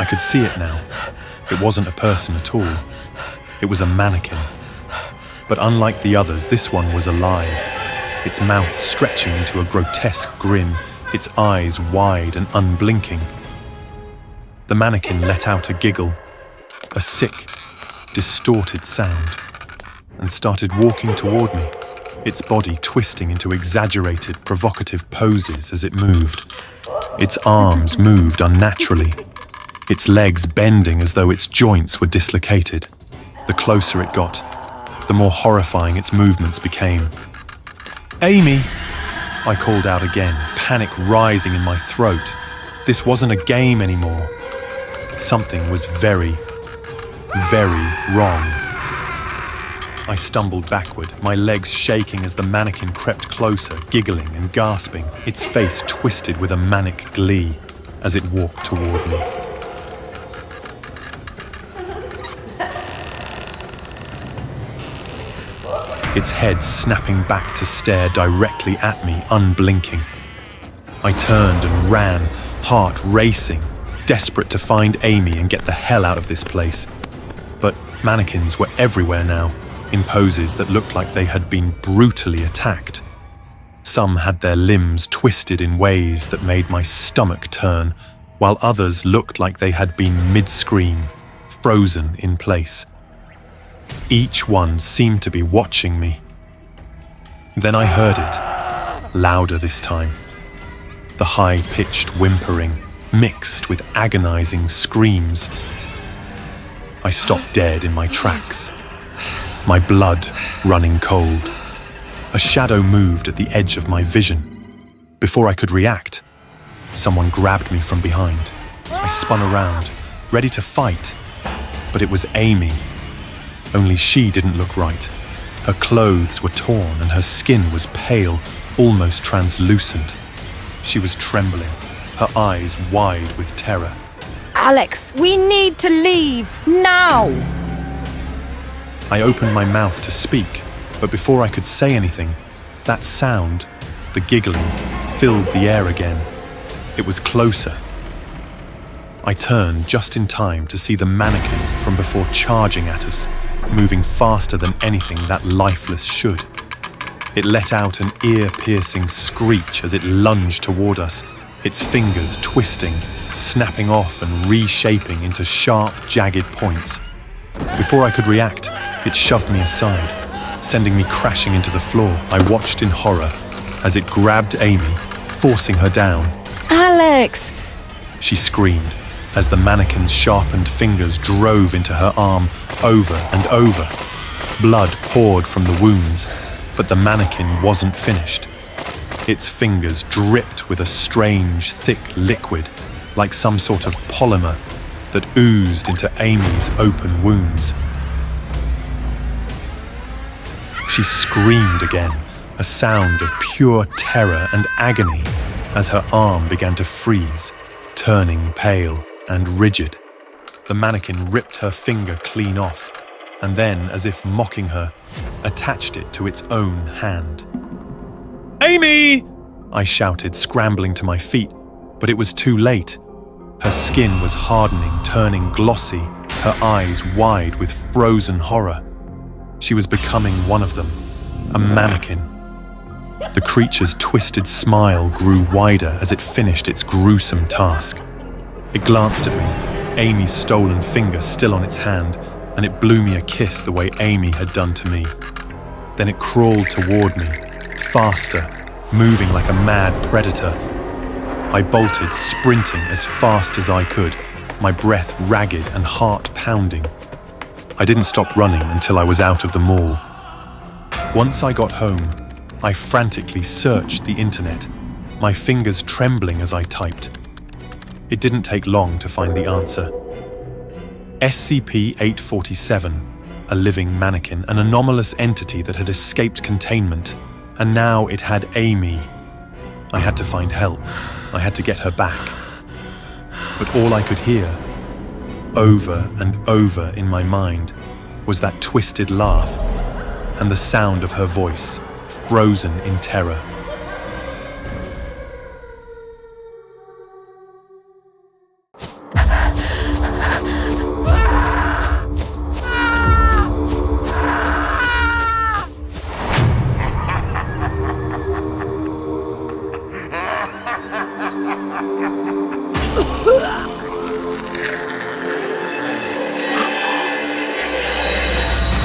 could see it now. It wasn't a person at all. It was a mannequin. But unlike the others, this one was alive, its mouth stretching into a grotesque grin, its eyes wide and unblinking. The mannequin let out a giggle, a sick, distorted sound, and started walking toward me, its body twisting into exaggerated, provocative poses as it moved. Its arms moved unnaturally, its legs bending as though its joints were dislocated. The closer it got, the more horrifying its movements became. "Amy!" I called out again, panic rising in my throat. This wasn't a game anymore. Something was very, very wrong. I stumbled backward, my legs shaking as the mannequin crept closer, giggling and gasping, its face twisted with a manic glee as it walked toward me. Its head snapping back to stare directly at me, unblinking. I turned and ran, heart racing, desperate to find Amy and get the hell out of this place. But mannequins were everywhere now, in poses that looked like they had been brutally attacked. Some had their limbs twisted in ways that made my stomach turn, while others looked like they had been mid-scream, frozen in place. Each one seemed to be watching me. Then I heard it, louder this time. The high-pitched whimpering, mixed with agonizing screams. I stopped dead in my tracks, my blood running cold. A shadow moved at the edge of my vision. Before I could react, someone grabbed me from behind. I spun around, ready to fight, but it was Amy. Only she didn't look right. Her clothes were torn and her skin was pale, almost translucent. She was trembling, her eyes wide with terror. Alex, we need to leave, now! I opened my mouth to speak, but before I could say anything, that sound, the giggling, filled the air again. It was closer. I turned just in time to see the mannequin from before charging at us, moving faster than anything that lifeless should. It let out an ear-piercing screech as it lunged toward us, its fingers twisting, snapping off and reshaping into sharp, jagged points. Before I could react, it shoved me aside, sending me crashing into the floor. I watched in horror as it grabbed Amy, forcing her down. Alex! She screamed as the mannequin's sharpened fingers drove into her arm over and over. Blood poured from the wounds, but the mannequin wasn't finished. Its fingers dripped with a strange, thick liquid, like some sort of polymer that oozed into Amy's open wounds. She screamed again, a sound of pure terror and agony as her arm began to freeze, turning pale and rigid. The mannequin ripped her finger clean off, and then, as if mocking her, attached it to its own hand. "Amy!" I shouted, scrambling to my feet, but it was too late. Her skin was hardening, turning glossy, her eyes wide with frozen horror. She was becoming one of them, a mannequin. The creature's twisted smile grew wider as it finished its gruesome task. It glanced at me, Amy's stolen finger still on its hand, and it blew me a kiss the way Amy had done to me. Then it crawled toward me, faster, moving like a mad predator. I bolted, sprinting as fast as I could, my breath ragged and heart pounding. I didn't stop running until I was out of the mall. Once I got home, I frantically searched the internet, my fingers trembling as I typed. It didn't take long to find the answer. SCP-847, a living mannequin, an anomalous entity that had escaped containment, and now it had Amy. I had to find help. I had to get her back. But all I could hear, over and over in my mind, was that twisted laugh and the sound of her voice, frozen in terror.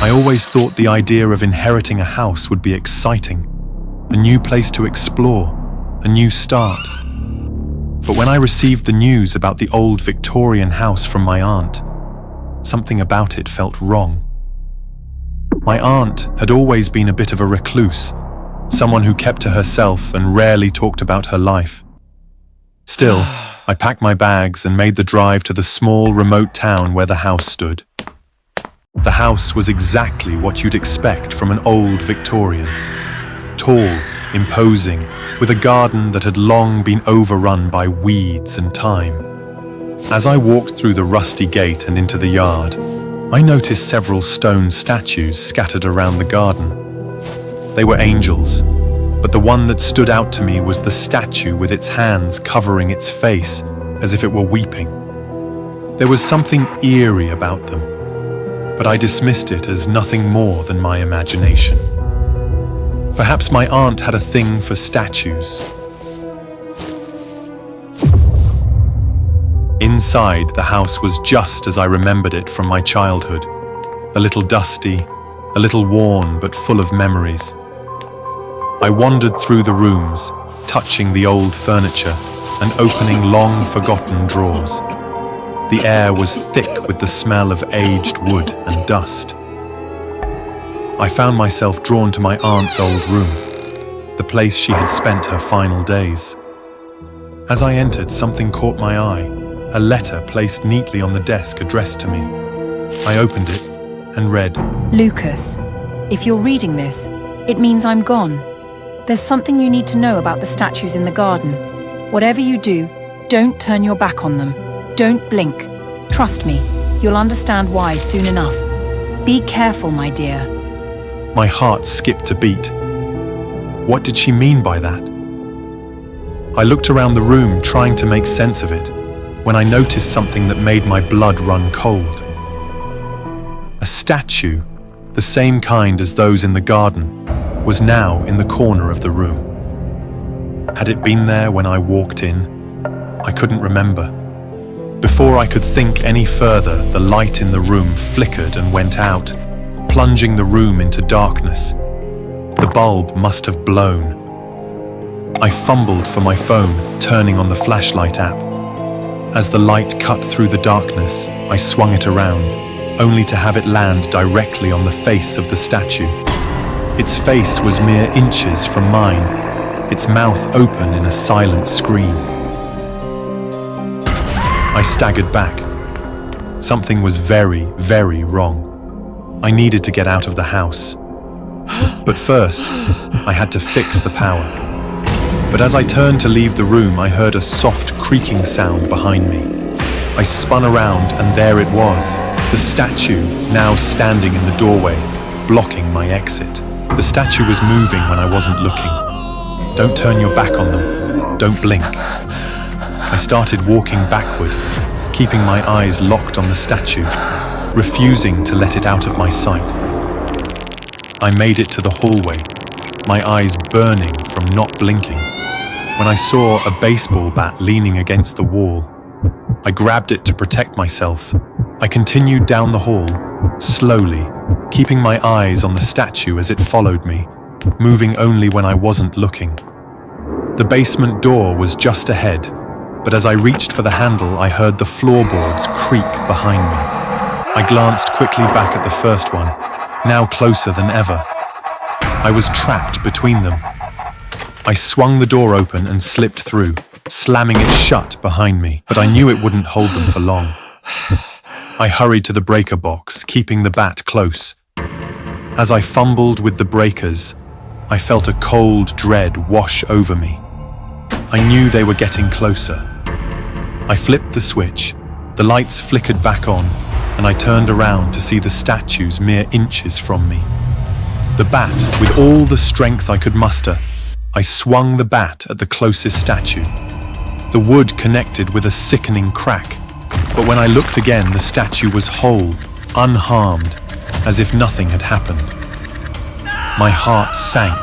I always thought the idea of inheriting a house would be exciting, a new place to explore, a new start. But when I received the news about the old Victorian house from my aunt, something about it felt wrong. My aunt had always been a bit of a recluse, someone who kept to herself and rarely talked about her life. Still, I packed my bags and made the drive to the small, remote town where the house stood. The house was exactly what you'd expect from an old Victorian. Tall, imposing, with a garden that had long been overrun by weeds and thyme. As I walked through the rusty gate and into the yard, I noticed several stone statues scattered around the garden. They were angels, but the one that stood out to me was the statue with its hands covering its face as if it were weeping. There was something eerie about them, but I dismissed it as nothing more than my imagination. Perhaps my aunt had a thing for statues. Inside, the house was just as I remembered it from my childhood. A little dusty, a little worn, but full of memories. I wandered through the rooms, touching the old furniture and opening long-forgotten drawers. The air was thick with the smell of aged wood and dust. I found myself drawn to my aunt's old room, the place she had spent her final days. As I entered, something caught my eye, a letter placed neatly on the desk addressed to me. I opened it and read, Lucas, if you're reading this, it means I'm gone. There's something you need to know about the statues in the garden. Whatever you do, don't turn your back on them. Don't blink. Trust me, you'll understand why soon enough. Be careful, my dear. My heart skipped a beat. What did she mean by that? I looked around the room trying to make sense of it, when I noticed something that made my blood run cold. A statue, the same kind as those in the garden, was now in the corner of the room. Had it been there when I walked in? I couldn't remember. Before I could think any further, the light in the room flickered and went out, plunging the room into darkness. The bulb must have blown. I fumbled for my phone, turning on the flashlight app. As the light cut through the darkness, I swung it around, only to have it land directly on the face of the statue. Its face was mere inches from mine, its mouth open in a silent scream. I staggered back. Something was very, very wrong. I needed to get out of the house. But first, I had to fix the power. But as I turned to leave the room, I heard a soft creaking sound behind me. I spun around and there it was, the statue now standing in the doorway, blocking my exit. The statue was moving when I wasn't looking. Don't turn your back on them. Don't blink. I started walking backward, keeping my eyes locked on the statue, refusing to let it out of my sight. I made it to the hallway, my eyes burning from not blinking, when I saw a baseball bat leaning against the wall. I grabbed it to protect myself. I continued down the hall, slowly, keeping my eyes on the statue as it followed me, moving only when I wasn't looking. The basement door was just ahead, but as I reached for the handle, I heard the floorboards creak behind me. I glanced quickly back at the first one, now closer than ever. I was trapped between them. I swung the door open and slipped through, slamming it shut behind me, but I knew it wouldn't hold them for long. I hurried to the breaker box, keeping the bat close. As I fumbled with the breakers, I felt a cold dread wash over me. I knew they were getting closer. I flipped the switch, the lights flickered back on, and I turned around to see the statues mere inches from me. The bat, with all the strength I could muster, I swung the bat at the closest statue. The wood connected with a sickening crack, but when I looked again, the statue was whole, unharmed, as if nothing had happened. My heart sank.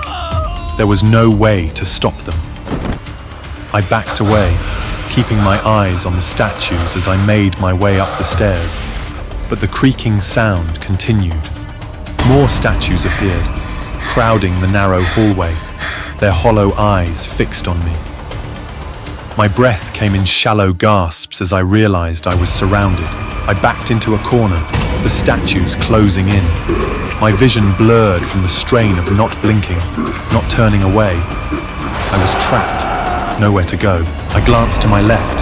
There was no way to stop them. I backed away, keeping my eyes on the statues as I made my way up the stairs, but the creaking sound continued. More statues appeared, crowding the narrow hallway, their hollow eyes fixed on me. My breath came in shallow gasps as I realized I was surrounded. I backed into a corner, the statues closing in. My vision blurred from the strain of not blinking, not turning away. I was trapped, nowhere to go. I glanced to my left.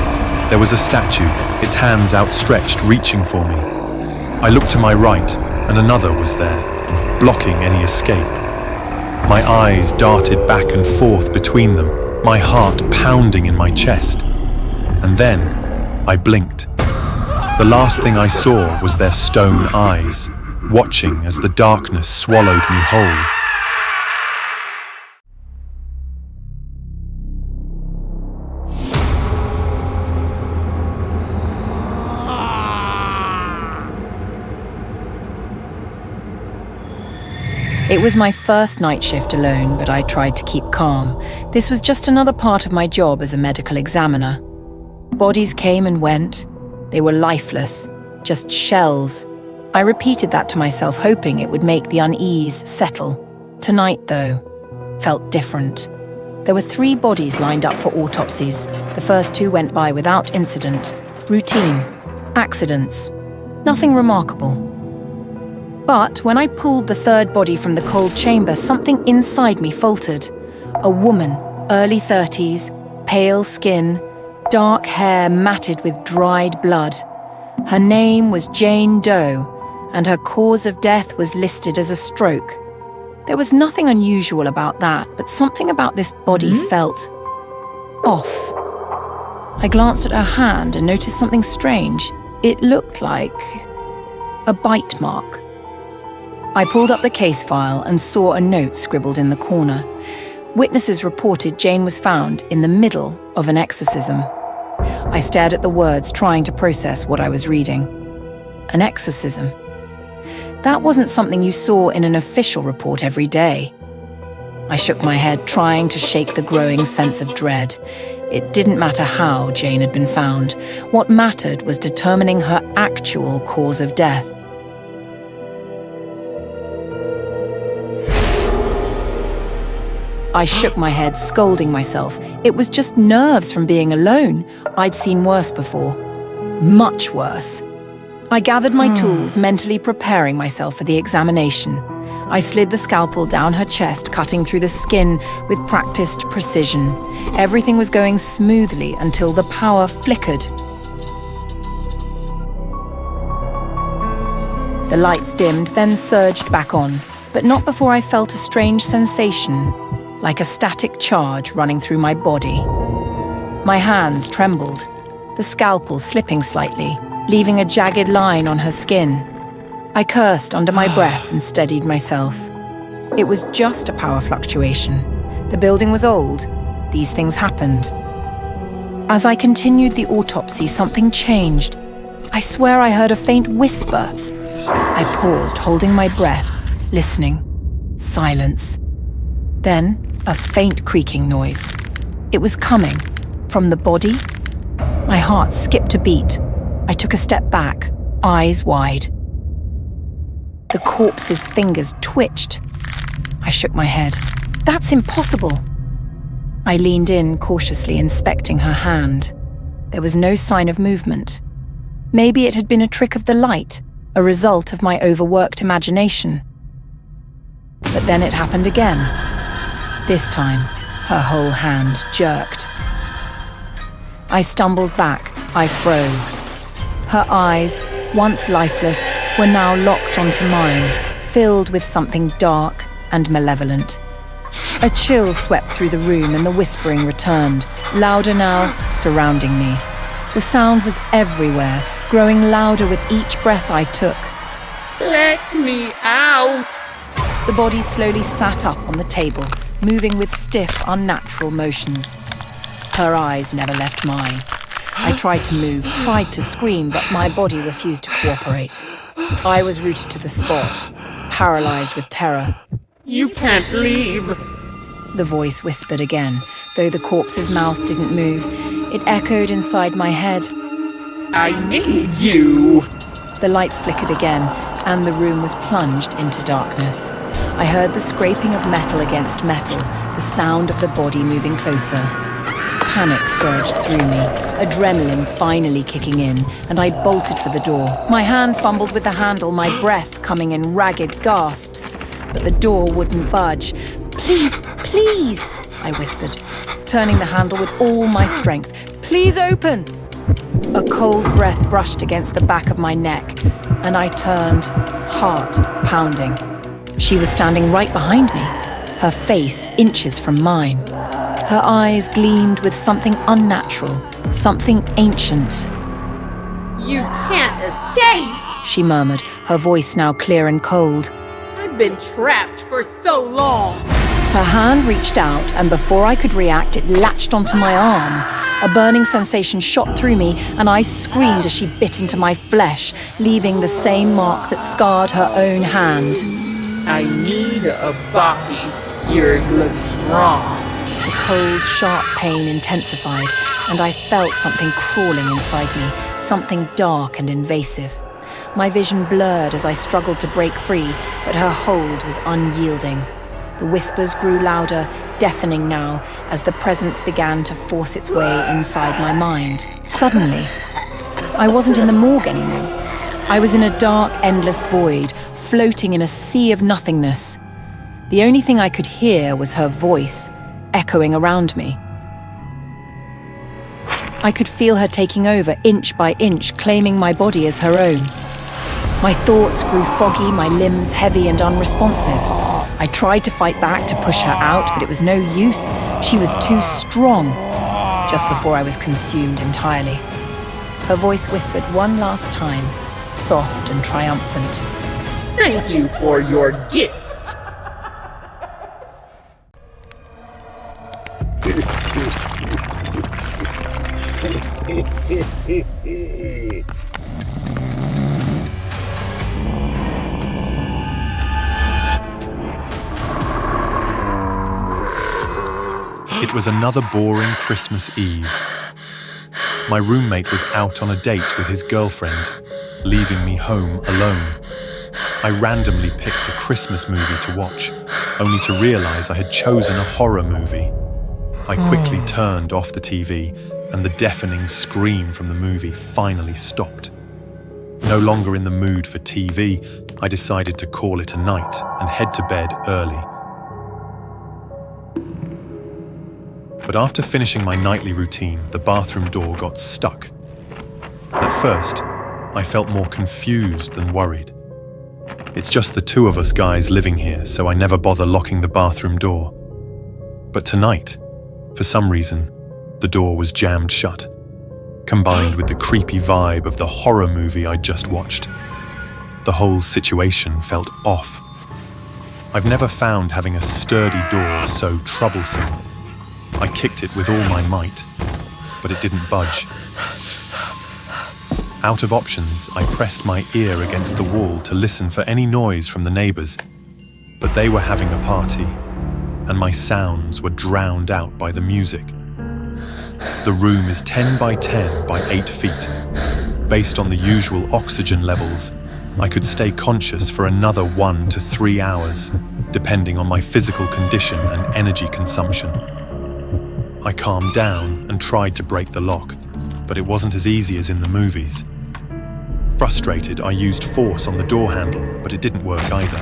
There was a statue, its hands outstretched, reaching for me. I looked to my right, and another was there, blocking any escape. My eyes darted back and forth between them, my heart pounding in my chest. And then, I blinked. The last thing I saw was their stone eyes, watching as the darkness swallowed me whole. It was my first night shift alone, but I tried to keep calm. This was just another part of my job as a medical examiner. Bodies came and went. They were lifeless, just shells. I repeated that to myself, hoping it would make the unease settle. Tonight, though, felt different. There were 3 bodies lined up for autopsies. The first 2 went by without incident. Routine. Accidents. Nothing remarkable. But when I pulled the 3rd body from the cold chamber, something inside me faltered. A woman, early 30s, pale skin, dark hair matted with dried blood. Her name was Jane Doe, and her cause of death was listed as a stroke. There was nothing unusual about that, but something about this body felt off. I glanced at her hand and noticed something strange. It looked like a bite mark. I pulled up the case file and saw a note scribbled in the corner. Witnesses reported Jane was found in the middle of an exorcism. I stared at the words, trying to process what I was reading. An exorcism. That wasn't something you saw in an official report every day. I shook my head, trying to shake the growing sense of dread. It didn't matter how Jane had been found. What mattered was determining her actual cause of death. I shook my head, scolding myself. It was just nerves from being alone. I'd seen worse before. Much worse. I gathered my tools, mentally preparing myself for the examination. I slid the scalpel down her chest, cutting through the skin with practiced precision. Everything was going smoothly until the power flickered. The lights dimmed, then surged back on, but not before I felt a strange sensation, like a static charge running through my body. My hands trembled, the scalpel slipping slightly, leaving a jagged line on her skin. I cursed under my breath and steadied myself. It was just a power fluctuation. The building was old. These things happened. As I continued the autopsy, something changed. I swear I heard a faint whisper. I paused, holding my breath, listening. Silence. Then, a faint creaking noise. It was coming from the body. My heart skipped a beat. I took a step back, eyes wide. The corpse's fingers twitched. I shook my head. That's impossible. I leaned in, cautiously inspecting her hand. There was no sign of movement. Maybe it had been a trick of the light, a result of my overworked imagination. But then it happened again. This time, her whole hand jerked. I stumbled back. I froze. Her eyes, once lifeless, were now locked onto mine, filled with something dark and malevolent. A chill swept through the room and the whispering returned, louder now, surrounding me. The sound was everywhere, growing louder with each breath I took. Let me out! The body slowly sat up on the table, moving with stiff, unnatural motions. Her eyes never left mine. I tried to move, tried to scream, but my body refused to cooperate. I was rooted to the spot, paralyzed with terror. You can't leave! The voice whispered again, though the corpse's mouth didn't move. It echoed inside my head. I need you! The lights flickered again, and the room was plunged into darkness. I heard the scraping of metal against metal, the sound of the body moving closer. Panic surged through me, adrenaline finally kicking in, and I bolted for the door. My hand fumbled with the handle, my breath coming in ragged gasps. But the door wouldn't budge. "Please, please," I whispered, turning the handle with all my strength. "Please open!" A cold breath brushed against the back of my neck, and I turned, heart pounding. She was standing right behind me, her face inches from mine. Her eyes gleamed with something unnatural, something ancient. You can't escape! She murmured, her voice now clear and cold. I've been trapped for so long. Her hand reached out, and before I could react, it latched onto my arm. A burning sensation shot through me, and I screamed as she bit into my flesh, leaving the same mark that scarred her own hand. I need a body. Yours looks strong. The cold, sharp pain intensified, and I felt something crawling inside me, something dark and invasive. My vision blurred as I struggled to break free, but her hold was unyielding. The whispers grew louder, deafening now, as the presence began to force its way inside my mind. Suddenly, I wasn't in the morgue anymore. I was in a dark, endless void, floating in a sea of nothingness. The only thing I could hear was her voice, echoing around me. I could feel her taking over inch by inch, claiming my body as her own. My thoughts grew foggy, my limbs heavy and unresponsive. I tried to fight back to push her out, but it was no use. She was too strong. Just before I was consumed entirely. Her voice whispered one last time, soft and triumphant. Thank you for your gift. It was another boring Christmas Eve. My roommate was out on a date with his girlfriend, leaving me home alone. I randomly picked a Christmas movie to watch, only to realize I had chosen a horror movie. I quickly turned off the TV, and the deafening scream from the movie finally stopped. No longer in the mood for TV, I decided to call it a night and head to bed early. But after finishing my nightly routine, the bathroom door got stuck. At first, I felt more confused than worried. It's just the two of us guys living here, so I never bother locking the bathroom door. But tonight, for some reason, the door was jammed shut, combined with the creepy vibe of the horror movie I'd just watched. The whole situation felt off. I've never found having a sturdy door so troublesome. I kicked it with all my might, but it didn't budge. Out of options, I pressed my ear against the wall to listen for any noise from the neighbors, but they were having a party, and my sounds were drowned out by the music. The room is 10 by 10 by 8 feet. Based on the usual oxygen levels, I could stay conscious for another 1 to 3 hours, depending on my physical condition and energy consumption. I calmed down and tried to break the lock, but it wasn't as easy as in the movies. Frustrated, I used force on the door handle, but it didn't work either.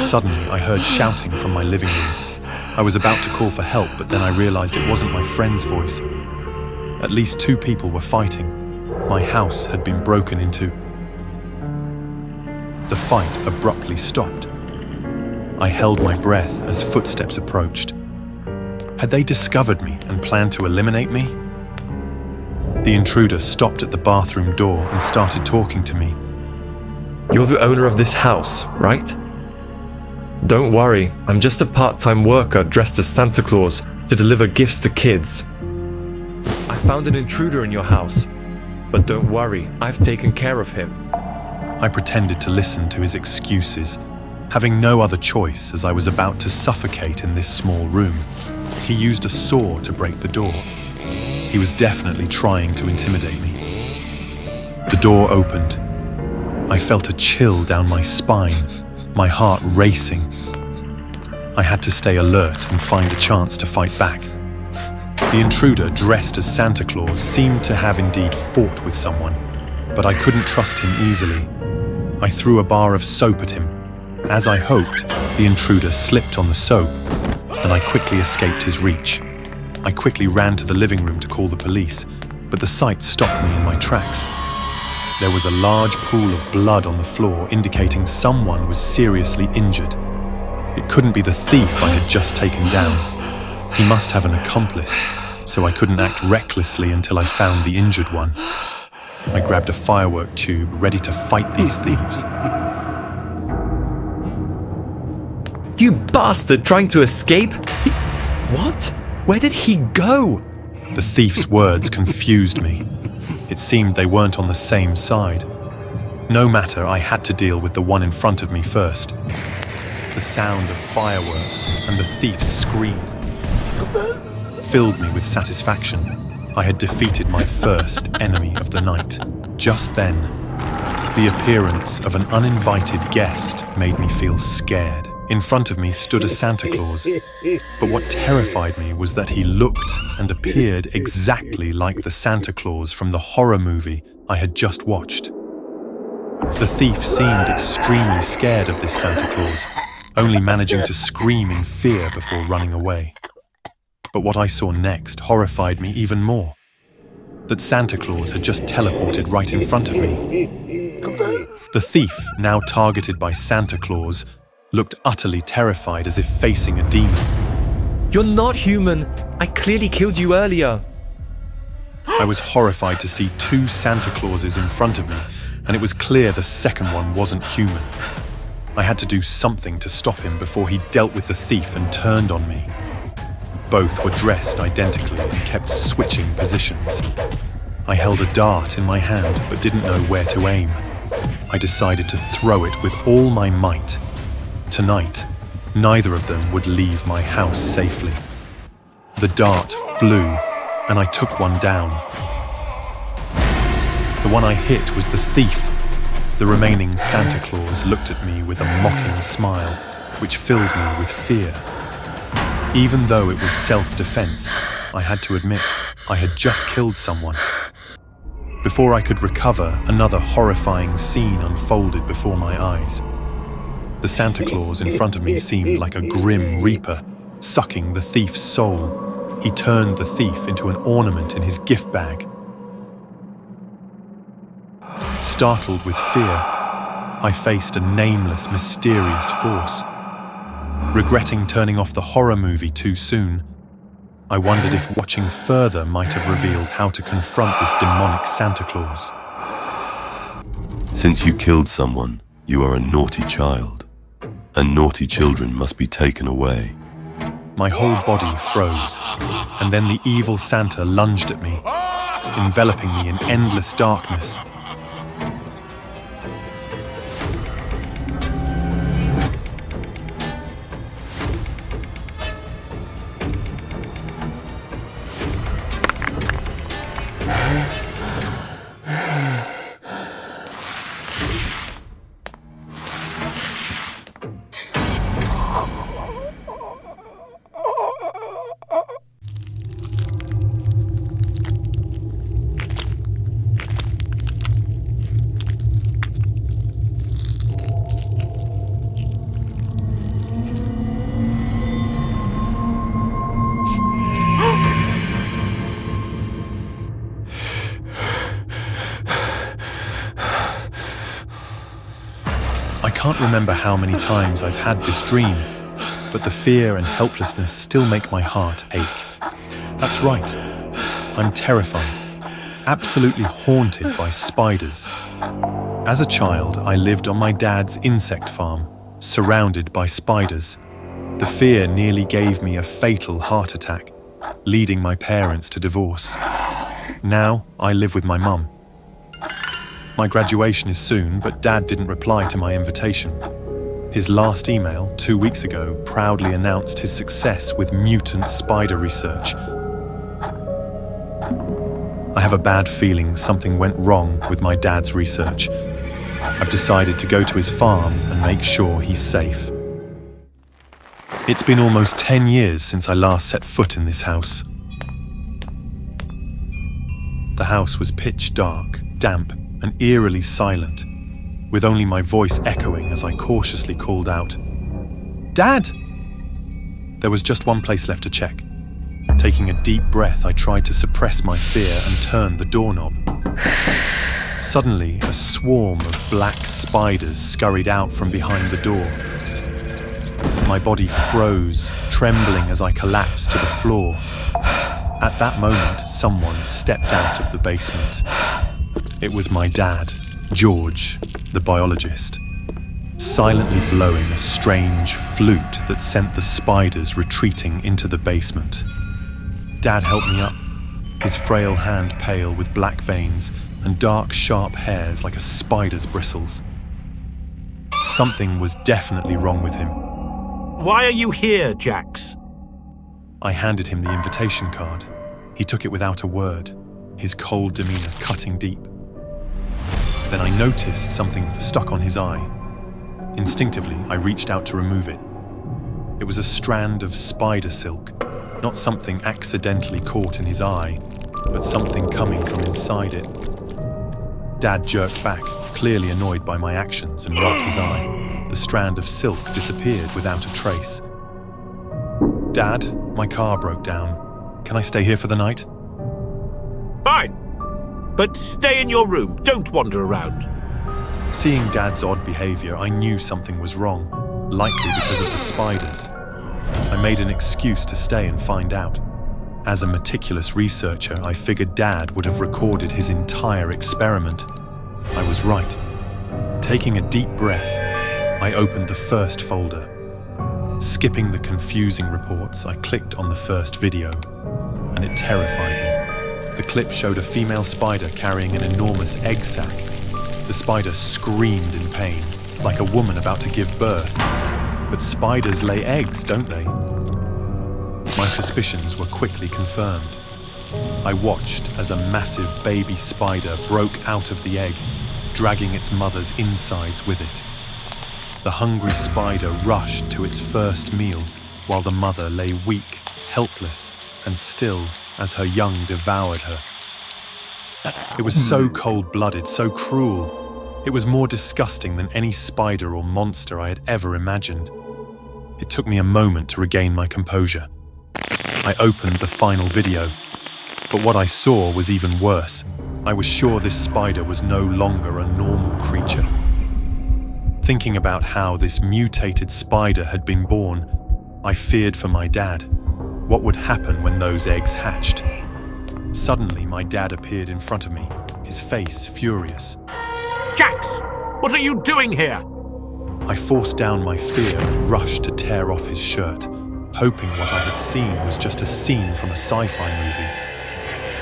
Suddenly, I heard shouting from my living room. I was about to call for help, but then I realized it wasn't my friend's voice. At least 2 people were fighting. My house had been broken into. The fight abruptly stopped. I held my breath as footsteps approached. Had they discovered me and planned to eliminate me? The intruder stopped at the bathroom door and started talking to me. You're the owner of this house, right? Don't worry, I'm just a part-time worker dressed as Santa Claus to deliver gifts to kids. I found an intruder in your house, but don't worry, I've taken care of him. I pretended to listen to his excuses, having no other choice as I was about to suffocate in this small room. He used a saw to break the door. He was definitely trying to intimidate me. The door opened, I felt a chill down my spine, my heart racing. I had to stay alert and find a chance to fight back. The intruder, dressed as Santa Claus, seemed to have indeed fought with someone, but I couldn't trust him easily. I threw a bar of soap at him. As I hoped, the intruder slipped on the soap, and I quickly escaped his reach. I quickly ran to the living room to call the police, but the sight stopped me in my tracks. There was a large pool of blood on the floor, indicating someone was seriously injured. It couldn't be the thief I had just taken down. He must have an accomplice, so I couldn't act recklessly until I found the injured one. I grabbed a firework tube, ready to fight these thieves. You bastard, trying to escape? What? Where did he go? The thief's words confused me. It seemed they weren't on the same side. No matter, I had to deal with the one in front of me first. The sound of fireworks and the thief's screams filled me with satisfaction. I had defeated my first enemy of the night. Just then, the appearance of an uninvited guest made me feel scared. In front of me stood a Santa Claus, but what terrified me was that he looked and appeared exactly like the Santa Claus from the horror movie I had just watched. The thief seemed extremely scared of this Santa Claus, only managing to scream in fear before running away. But what I saw next horrified me even more. That Santa Claus had just teleported right in front of me. The thief, now targeted by Santa Claus, looked utterly terrified, as if facing a demon. You're not human. I clearly killed you earlier. I was horrified to see two Santa Clauses in front of me, and it was clear the second one wasn't human. I had to do something to stop him before he dealt with the thief and turned on me. Both were dressed identically and kept switching positions. I held a dart in my hand but didn't know where to aim. I decided to throw it with all my might. Tonight, neither of them would leave my house safely. The dart flew, and I took one down. The one I hit was the thief. The remaining Santa Claus looked at me with a mocking smile, which filled me with fear. Even though it was self-defense, I had to admit I had just killed someone. Before I could recover, another horrifying scene unfolded before my eyes. The Santa Claus in front of me seemed like a grim reaper, sucking the thief's soul. He turned the thief into an ornament in his gift bag. Startled with fear, I faced a nameless, mysterious force. Regretting turning off the horror movie too soon, I wondered if watching further might have revealed how to confront this demonic Santa Claus. Since you killed someone, you are a naughty child, and naughty children must be taken away. My whole body froze, and then the evil Santa lunged at me, enveloping me in endless darkness. I can't remember how many times I've had this dream, but the fear and helplessness still make my heart ache. That's right, I'm terrified, absolutely haunted by spiders. As a child, I lived on my dad's insect farm, surrounded by spiders. The fear nearly gave me a fatal heart attack, leading my parents to divorce. Now, I live with my mum. My graduation is soon, but Dad didn't reply to my invitation. His last email, 2 weeks ago, proudly announced his success with mutant spider research. I have a bad feeling something went wrong with my dad's research. I've decided to go to his farm and make sure he's safe. It's been almost 10 years since I last set foot in this house. The house was pitch dark, damp, and eerily silent, with only my voice echoing as I cautiously called out, "Dad!" There was just one place left to check. Taking a deep breath, I tried to suppress my fear and turned the doorknob. Suddenly, a swarm of black spiders scurried out from behind the door. My body froze, trembling as I collapsed to the floor. At that moment, someone stepped out of the basement. It was my dad, George, the biologist, silently blowing a strange flute that sent the spiders retreating into the basement. Dad helped me up, his frail hand pale with black veins and dark, sharp hairs like a spider's bristles. Something was definitely wrong with him. Why are you here, Jax? I handed him the invitation card. He took it without a word, his cold demeanor cutting deep. Then I noticed something stuck on his eye. Instinctively, I reached out to remove it. It was a strand of spider silk, not something accidentally caught in his eye, but something coming from inside it. Dad jerked back, clearly annoyed by my actions, and rubbed his eye. The strand of silk disappeared without a trace. "Dad, my car broke down. Can I stay here for the night?" Fine. But stay in your room. Don't wander around. Seeing Dad's odd behavior, I knew something was wrong, likely because of the spiders. I made an excuse to stay and find out. As a meticulous researcher, I figured Dad would have recorded his entire experiment. I was right. Taking a deep breath, I opened the first folder. Skipping the confusing reports, I clicked on the first video, and it terrified me. The clip showed a female spider carrying an enormous egg sac. The spider screamed in pain, like a woman about to give birth. But spiders lay eggs, don't they? My suspicions were quickly confirmed. I watched as a massive baby spider broke out of the egg, dragging its mother's insides with it. The hungry spider rushed to its first meal, while the mother lay weak, helpless, and still as her young devoured her. It was so cold-blooded, so cruel. It was more disgusting than any spider or monster I had ever imagined. It took me a moment to regain my composure. I opened the final video, but what I saw was even worse. I was sure this spider was no longer a normal creature. Thinking about how this mutated spider had been born, I feared for my dad. What would happen when those eggs hatched? Suddenly, my dad appeared in front of me, his face furious. Jax! What are you doing here? I forced down my fear and rushed to tear off his shirt, hoping what I had seen was just a scene from a sci-fi movie.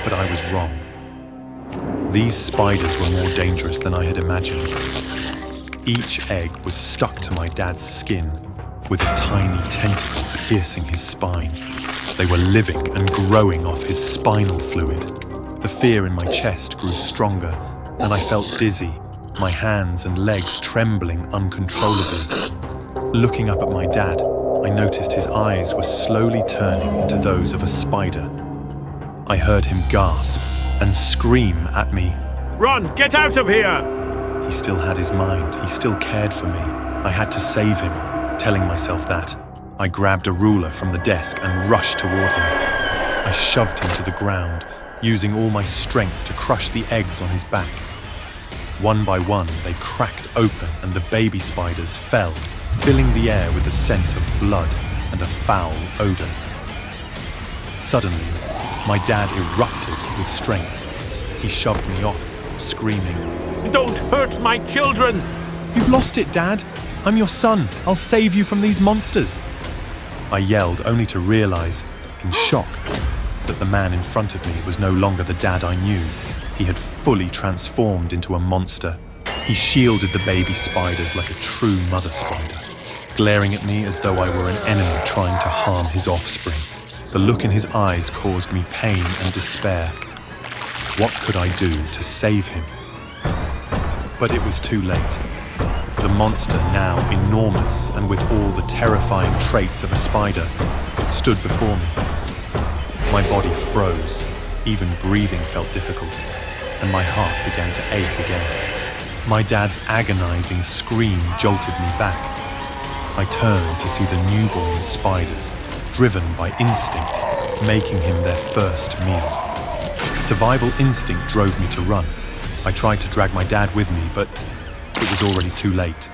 But I was wrong. These spiders were more dangerous than I had imagined. Each egg was stuck to my dad's skin, with a tiny tentacle piercing his spine. They were living and growing off his spinal fluid. The fear in my chest grew stronger, and I felt dizzy, my hands and legs trembling uncontrollably. Looking up at my dad, I noticed his eyes were slowly turning into those of a spider. I heard him gasp and scream at me. Run! Get out of here! He still had his mind. He still cared for me. I had to save him, telling myself that. I grabbed a ruler from the desk and rushed toward him. I shoved him to the ground, using all my strength to crush the eggs on his back. One by one, they cracked open and the baby spiders fell, filling the air with the scent of blood and a foul odor. Suddenly, my dad erupted with strength. He shoved me off, screaming, "Don't hurt my children!" "You've lost it, Dad! I'm your son! I'll save you from these monsters!" I yelled, only to realize, in shock, that the man in front of me was no longer the dad I knew. He had fully transformed into a monster. He shielded the baby spiders like a true mother spider, glaring at me as though I were an enemy trying to harm his offspring. The look in his eyes caused me pain and despair. What could I do to save him? But it was too late. The monster, now enormous and with all the terrifying traits of a spider, stood before me. My body froze, even breathing felt difficult, and my heart began to ache again. My dad's agonizing scream jolted me back. I turned to see the newborn spiders, driven by instinct, making him their first meal. Survival instinct drove me to run. I tried to drag my dad with me, but it was already too late.